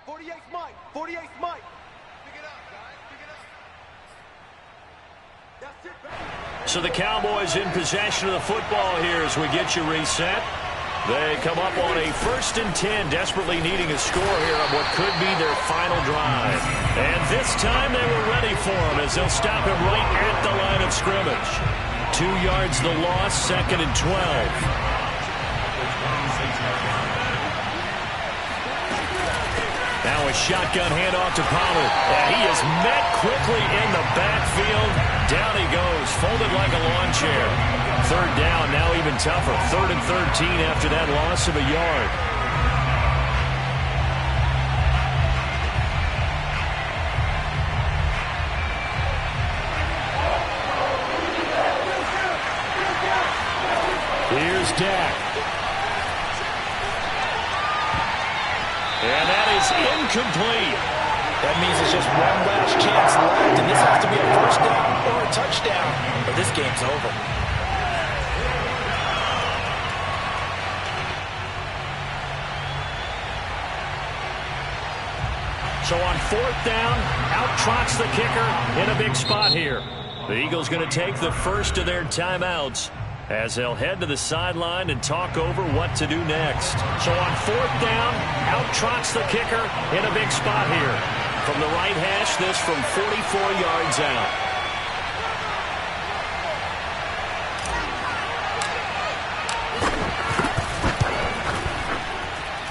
48 Mike. 48 Mike. Pick it up, guys. Pick it up. That's it, baby. So the Cowboys in possession of the football here as we get you reset. They come up on a 1st and 10, desperately needing a score here on what could be their final drive. And this time they were ready for him as they'll stop him right at the line of scrimmage. 2 yards the loss, 2nd and 12. Now a shotgun handoff to Pollard. And he is met quickly in the backfield. Down he goes, folded like a lawn chair. 3rd down, now even tougher. 3rd and 13 after that loss of a yard. Here's Dak. And that is incomplete. That means it's just one last chance left, and this has to be a 1st down or a touchdown, or this game's over. So on 4th down, out trots the kicker in a big spot here. The Eagles going to take the first of their timeouts as they'll head to the sideline and talk over what to do next. So on 4th down, out trots the kicker in a big spot here. From the right hash, this from 44 yards out.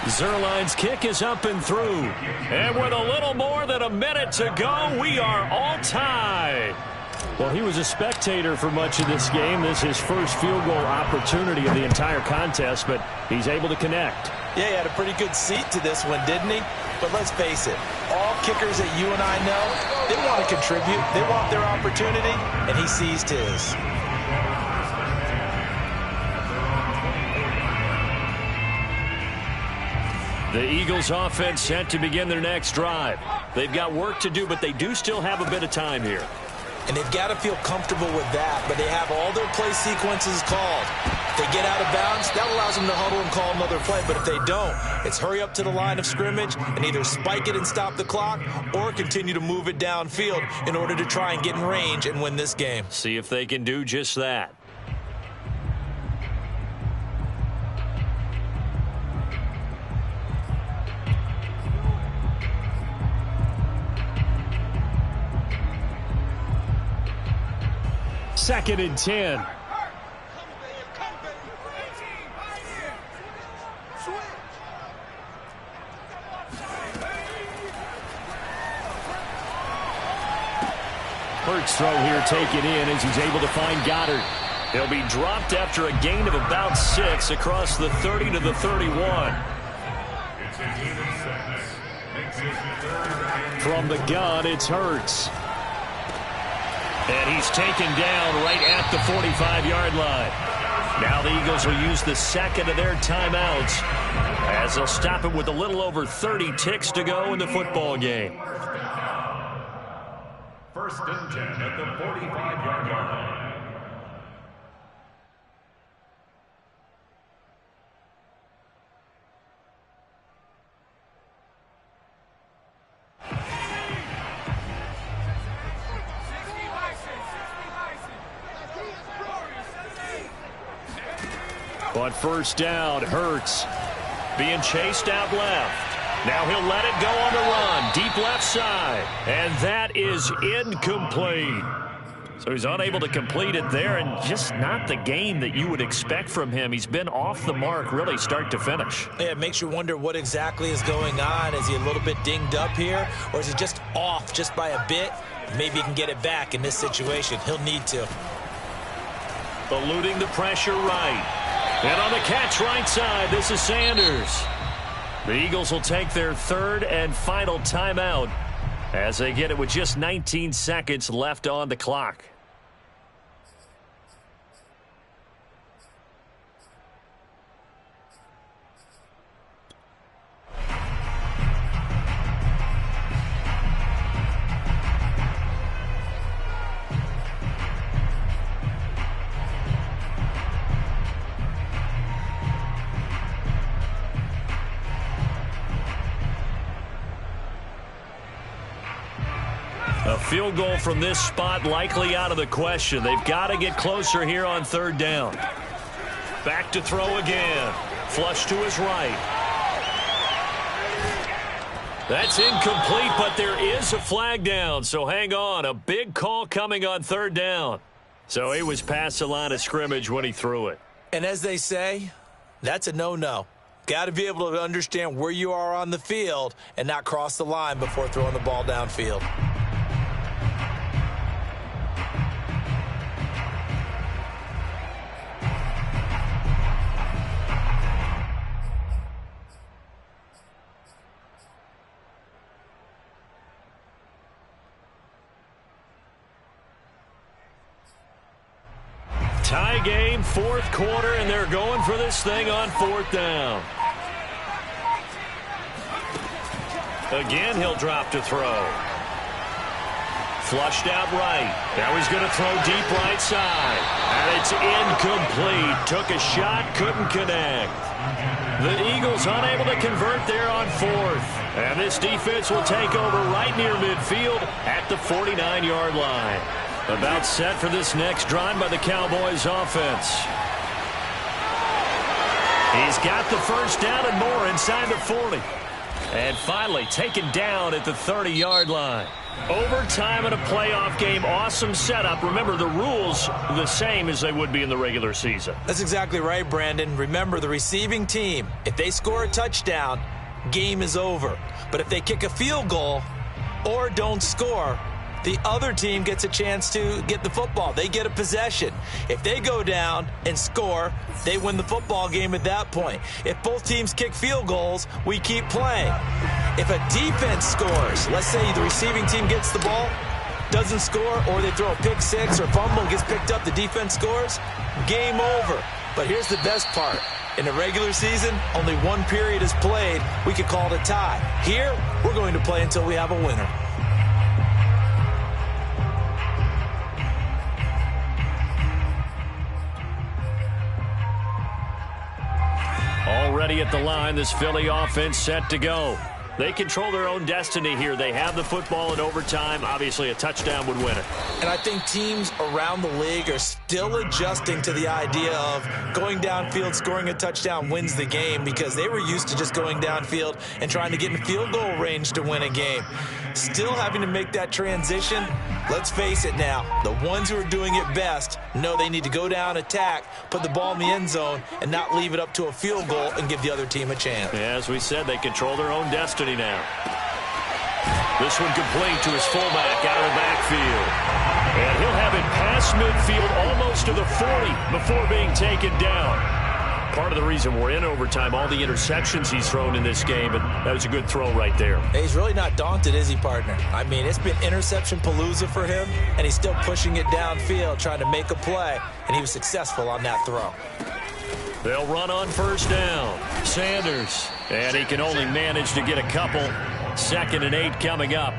Zuerlein's kick is up and through. And with a little more than a minute to go, we are all tied. Well, he was a spectator for much of this game. This is his first field goal opportunity of the entire contest, but he's able to connect. Yeah, he had a pretty good seat to this one, didn't he? But let's face it, all kickers that you and I know, they want to contribute. They want their opportunity, and he seized his. The Eagles offense set to begin their next drive. They've got work to do, but they do still have a bit of time here. And they've got to feel comfortable with that, but they have all their play sequences called. If they get out of bounds, that allows them to huddle and call another play. But if they don't, it's hurry up to the line of scrimmage and either spike it and stop the clock or continue to move it downfield in order to try and get in range and win this game. See if they can do just that. Second and 10. Hurts throw here taken in as he's able to find Goddard. He'll be dropped after a gain of about 6 across the 30 to the 31. From the gun, it's Hurts. And he's taken down right at the 45-yard line. Now the Eagles will use the second of their timeouts as they'll stop it with a little over 30 ticks to go in the football game. 1st and 10 at the 45-yard line. On 1st down, Hurts being chased out left. Now he'll let it go on the run, deep left side. And that is incomplete. So he's unable to complete it there, and just not the game that you would expect from him. He's been off the mark really start to finish. Yeah, it makes you wonder what exactly is going on. Is he a little bit dinged up here, or is he just off just by a bit? Maybe he can get it back in this situation. He'll need to. Eluding the pressure right. And on the catch right side, this is Sanders. The Eagles will take their 3rd and final timeout as they get it with just 19 seconds left on the clock. A field goal from this spot likely out of the question. They've got to get closer here on 3rd down. Back to throw again. Flush to his right. That's incomplete, but there is a flag down, so hang on. A big call coming on third down. So he was past the line of scrimmage when he threw it. And as they say, that's a no-no. Got to be able to understand where you are on the field and not cross the line before throwing the ball downfield. Tie game, fourth quarter, and they're going for this thing on fourth down. Again, he'll drop to throw. Flushed out right. Now he's going to throw deep right side. And it's incomplete. Took a shot, couldn't connect. The Eagles unable to convert there on fourth. And this defense will take over right near midfield at the 49-yard line. About set for this next drive by the Cowboys offense. He's got the first down and more inside the 40. And finally taken down at the 30-yard line. Overtime in a playoff game, awesome setup. Remember, the rules the same as they would be in the regular season. That's exactly right, Brandon. Remember, the receiving team, if they score a touchdown, game is over. But if they kick a field goal or don't score, the other team gets a chance to get the football. They get a possession. If they go down and score, they win the football game at that point. If both teams kick field goals, we keep playing. If a defense scores, let's say the receiving team gets the ball, doesn't score, or they throw a pick six or fumble, gets picked up, the defense scores, game over. But here's the best part. In the regular season, only one period is played. We could call it a tie. Here, we're going to play until we have a winner. Already at the line, this Philly offense set to go. They control their own destiny here. They have the football in overtime. Obviously, a touchdown would win it. And I think teams around the league are still adjusting to the idea of going downfield, scoring a touchdown wins the game, because they were used to just going downfield and trying to get in field goal range to win a game. Still having to make that transition. Let's face it now, the ones who are doing it best know they need to go down, attack, put the ball in the end zone, and not leave it up to a field goal and give the other team a chance. As we said, they control their own destiny now. This one complete to his fullback out of the backfield. And he'll have it past midfield almost to the 40 before being taken down. Part of the reason we're in overtime, all the interceptions he's thrown in this game, and that was a good throw right there. Hey, he's really not daunted, is he, partner? I mean, it's been interception palooza for him, and he's still pushing it downfield, trying to make a play, and he was successful on that throw. They'll run on first down. Sanders, and he can only manage to get a couple. 2nd and 8 coming up.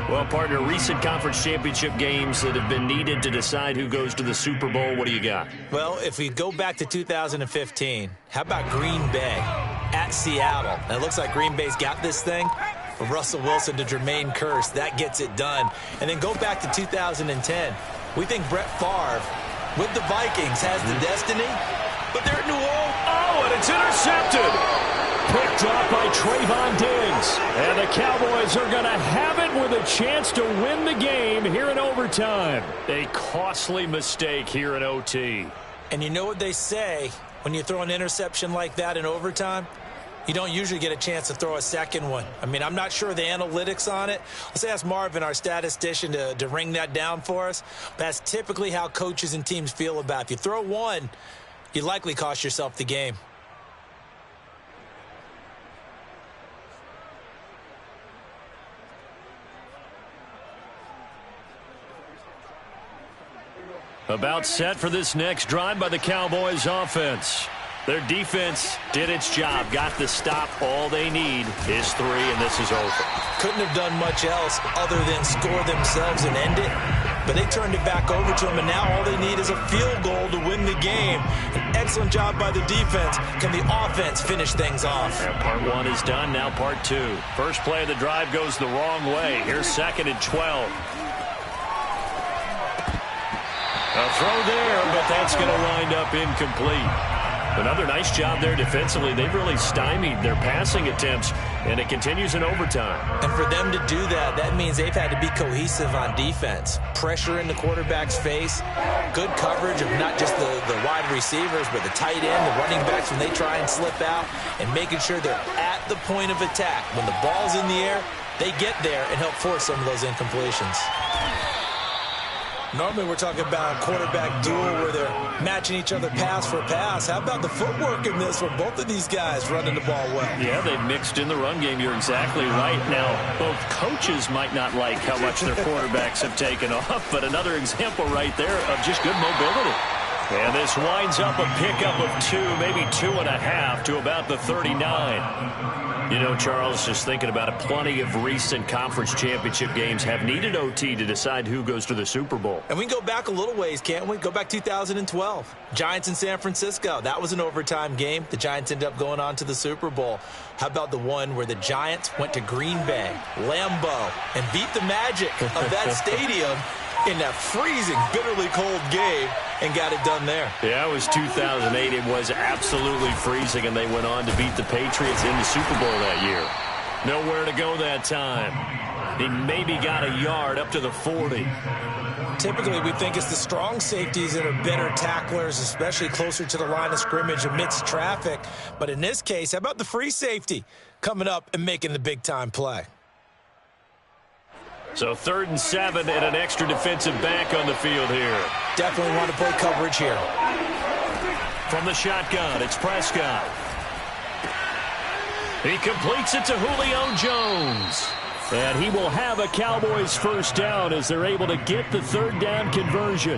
Well, partner, recent conference championship games that have been needed to decide who goes to the Super Bowl. What do you got? Well, if we go back to 2015, how about Green Bay at Seattle? And it looks like Green Bay's got this thing. From Russell Wilson to Jermaine Kearse, that gets it done. And then go back to 2010. We think Brett Favre with the Vikings has the destiny, but they're at New Orleans. Oh, and it's intercepted. Quick drop by Trayvon Diggs. And the Cowboys are going to have it with a chance to win the game here in overtime. A costly mistake here in OT. And you know what they say, when you throw an interception like that in overtime, you don't usually get a chance to throw a second one. I mean, I'm not sure of the analytics on it. Let's ask Marvin, our statistician, to ring that down for us. That's typically how coaches and teams feel about it. If you throw one, you likely cost yourself the game. About set for this next drive by the Cowboys offense. Their defense did its job, got the stop. All they need is 3, and this is over. Couldn't have done much else other than score themselves and end it. But they turned it back over to them, and now all they need is a field goal to win the game. An excellent job by the defense. Can the offense finish things off? And part 1 is done, now part 2. First play of the drive goes the wrong way. Here's 2nd and 12. A throw there, but that's going to wind up incomplete. Another nice job there defensively. They've really stymied their passing attempts, and it continues in overtime. And for them to do that, that means they've had to be cohesive on defense. Pressure in the quarterback's face, good coverage of not just the wide receivers, but the tight end, the running backs when they try and slip out, and making sure they're at the point of attack. When the ball's in the air, they get there and help force some of those incompletions. Normally we're talking about a quarterback duel where they're matching each other pass for pass. How about the footwork in this with both of these guys running the ball well? Yeah, they've mixed in the run game. You're exactly right. Now, both coaches might not like how much their quarterbacks have taken off, but another example right there of just good mobility. And this winds up a pickup of 2, maybe 2.5 to about the 39. You know, Charles, just thinking about it, plenty of recent conference championship games have needed OT to decide who goes to the Super Bowl. And we can go back a little ways, can't we? Go back 2012. Giants in San Francisco. That was an overtime game. The Giants ended up going on to the Super Bowl. How about the one where the Giants went to Green Bay, Lambeau, and beat the Magic of that stadium in that freezing, bitterly cold game and got it done there? Yeah, it was 2008. It was absolutely freezing, and they went on to beat the Patriots in the Super Bowl that year. Nowhere to go that time. He maybe got a yard up to the 40. Typically, we think it's the strong safeties that are better tacklers, especially closer to the line of scrimmage amidst traffic. But in this case, how about the free safety coming up and making the big-time play? So 3rd and 7 and an extra defensive back on the field here. Definitely want to play coverage here. From the shotgun, it's Prescott. He completes it to Julio Jones. And he will have a Cowboys first down as they're able to get the 3rd down conversion.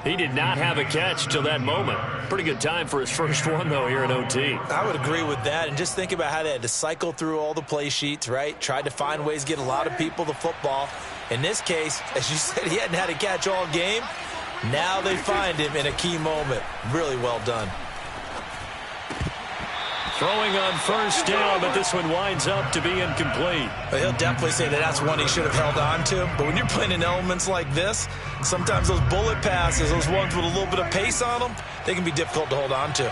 He did not have a catch till that moment. Pretty good time for his first one, though, here in OT. I would agree with that. And just think about how they had to cycle through all the play sheets, right? Tried to find ways to get a lot of people the football. In this case, as you said, he hadn't had a catch all game. Now they find him in a key moment. Really well done. Throwing on first down, but this one winds up to be incomplete. But he'll definitely say that that's one he should have held on to. But when you're playing in elements like this, sometimes those bullet passes, those ones with a little bit of pace on them, they can be difficult to hold on to.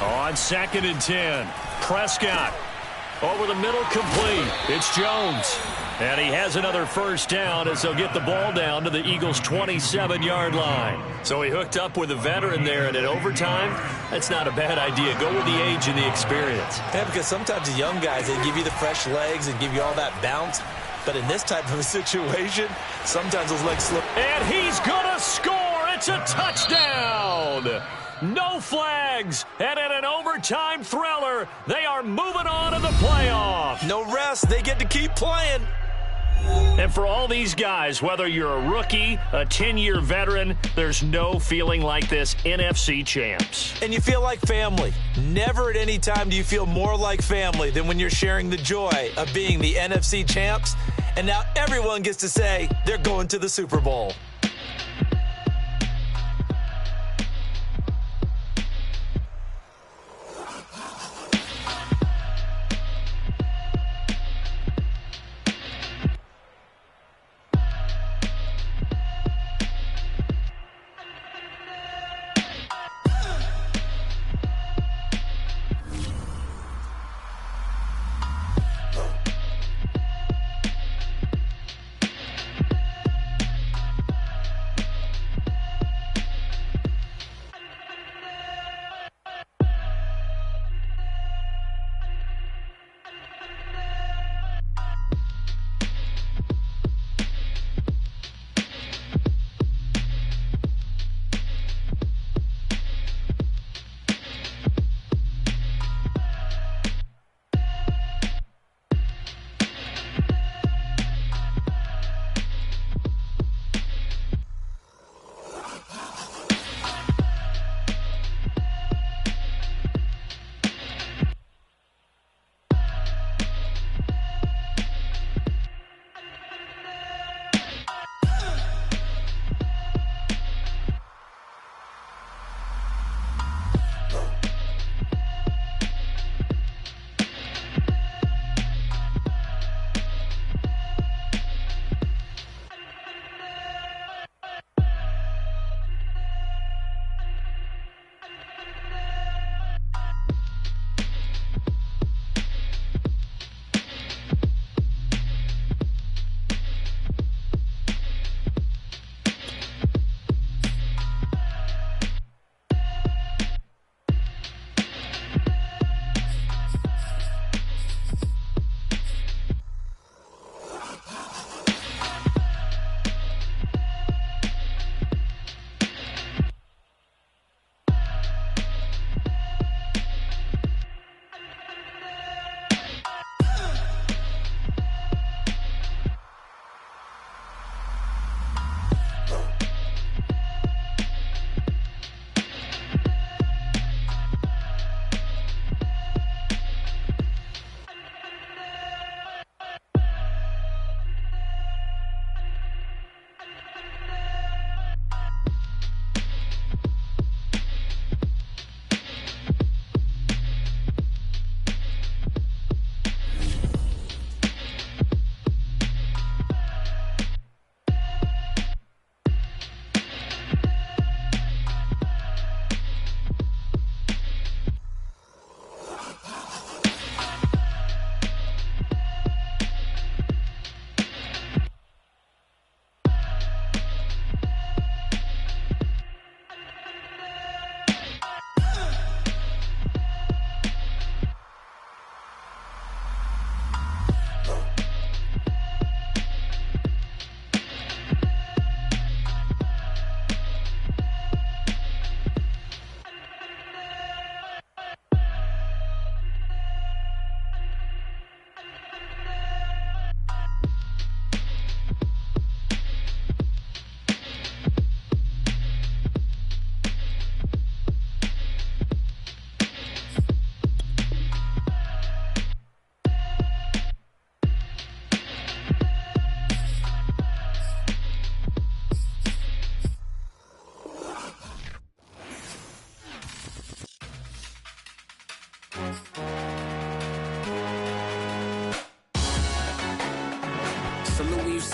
On 2nd and 10, Prescott over the middle, complete. It's Jones. And he has another first down as they'll get the ball down to the Eagles' 27-yard line. So he hooked up with a veteran there, and in overtime, that's not a bad idea. Go with the age and the experience. Yeah, because sometimes the young guys, they give you the fresh legs and give you all that bounce. But in this type of a situation, sometimes those legs slip. And he's going to score. It's a touchdown. No flags, and in an overtime thriller, they are moving on to the playoff. No rest, they get to keep playing. And for all these guys, whether you're a rookie, a 10-year veteran, there's no feeling like this NFC champs. And you feel like family. Never at any time do you feel more like family than when you're sharing the joy of being the NFC champs. And now everyone gets to say they're going to the Super Bowl.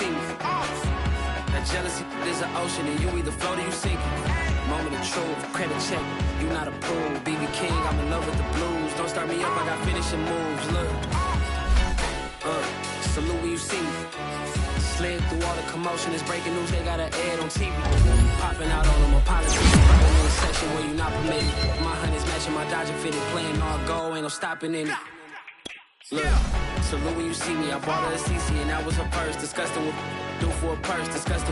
see me. That jealousy is an ocean, and you either float or you sink. Moment of truth, credit check, you not approved. BB King, I'm in love with the blues. Don't start me up, I got finishing moves. Look, salute when you see me. Slid through all the commotion, it's breaking news, they got an ad on TV. Popping out on them, apologies. Popping in a section where you not permitted. My honey's matching my Dodger fitted, playing all go, ain't no stopping in it. Look, salute when you see me, I bought her a CC and that was her purse. Disgusting with do for a purse, disgusting.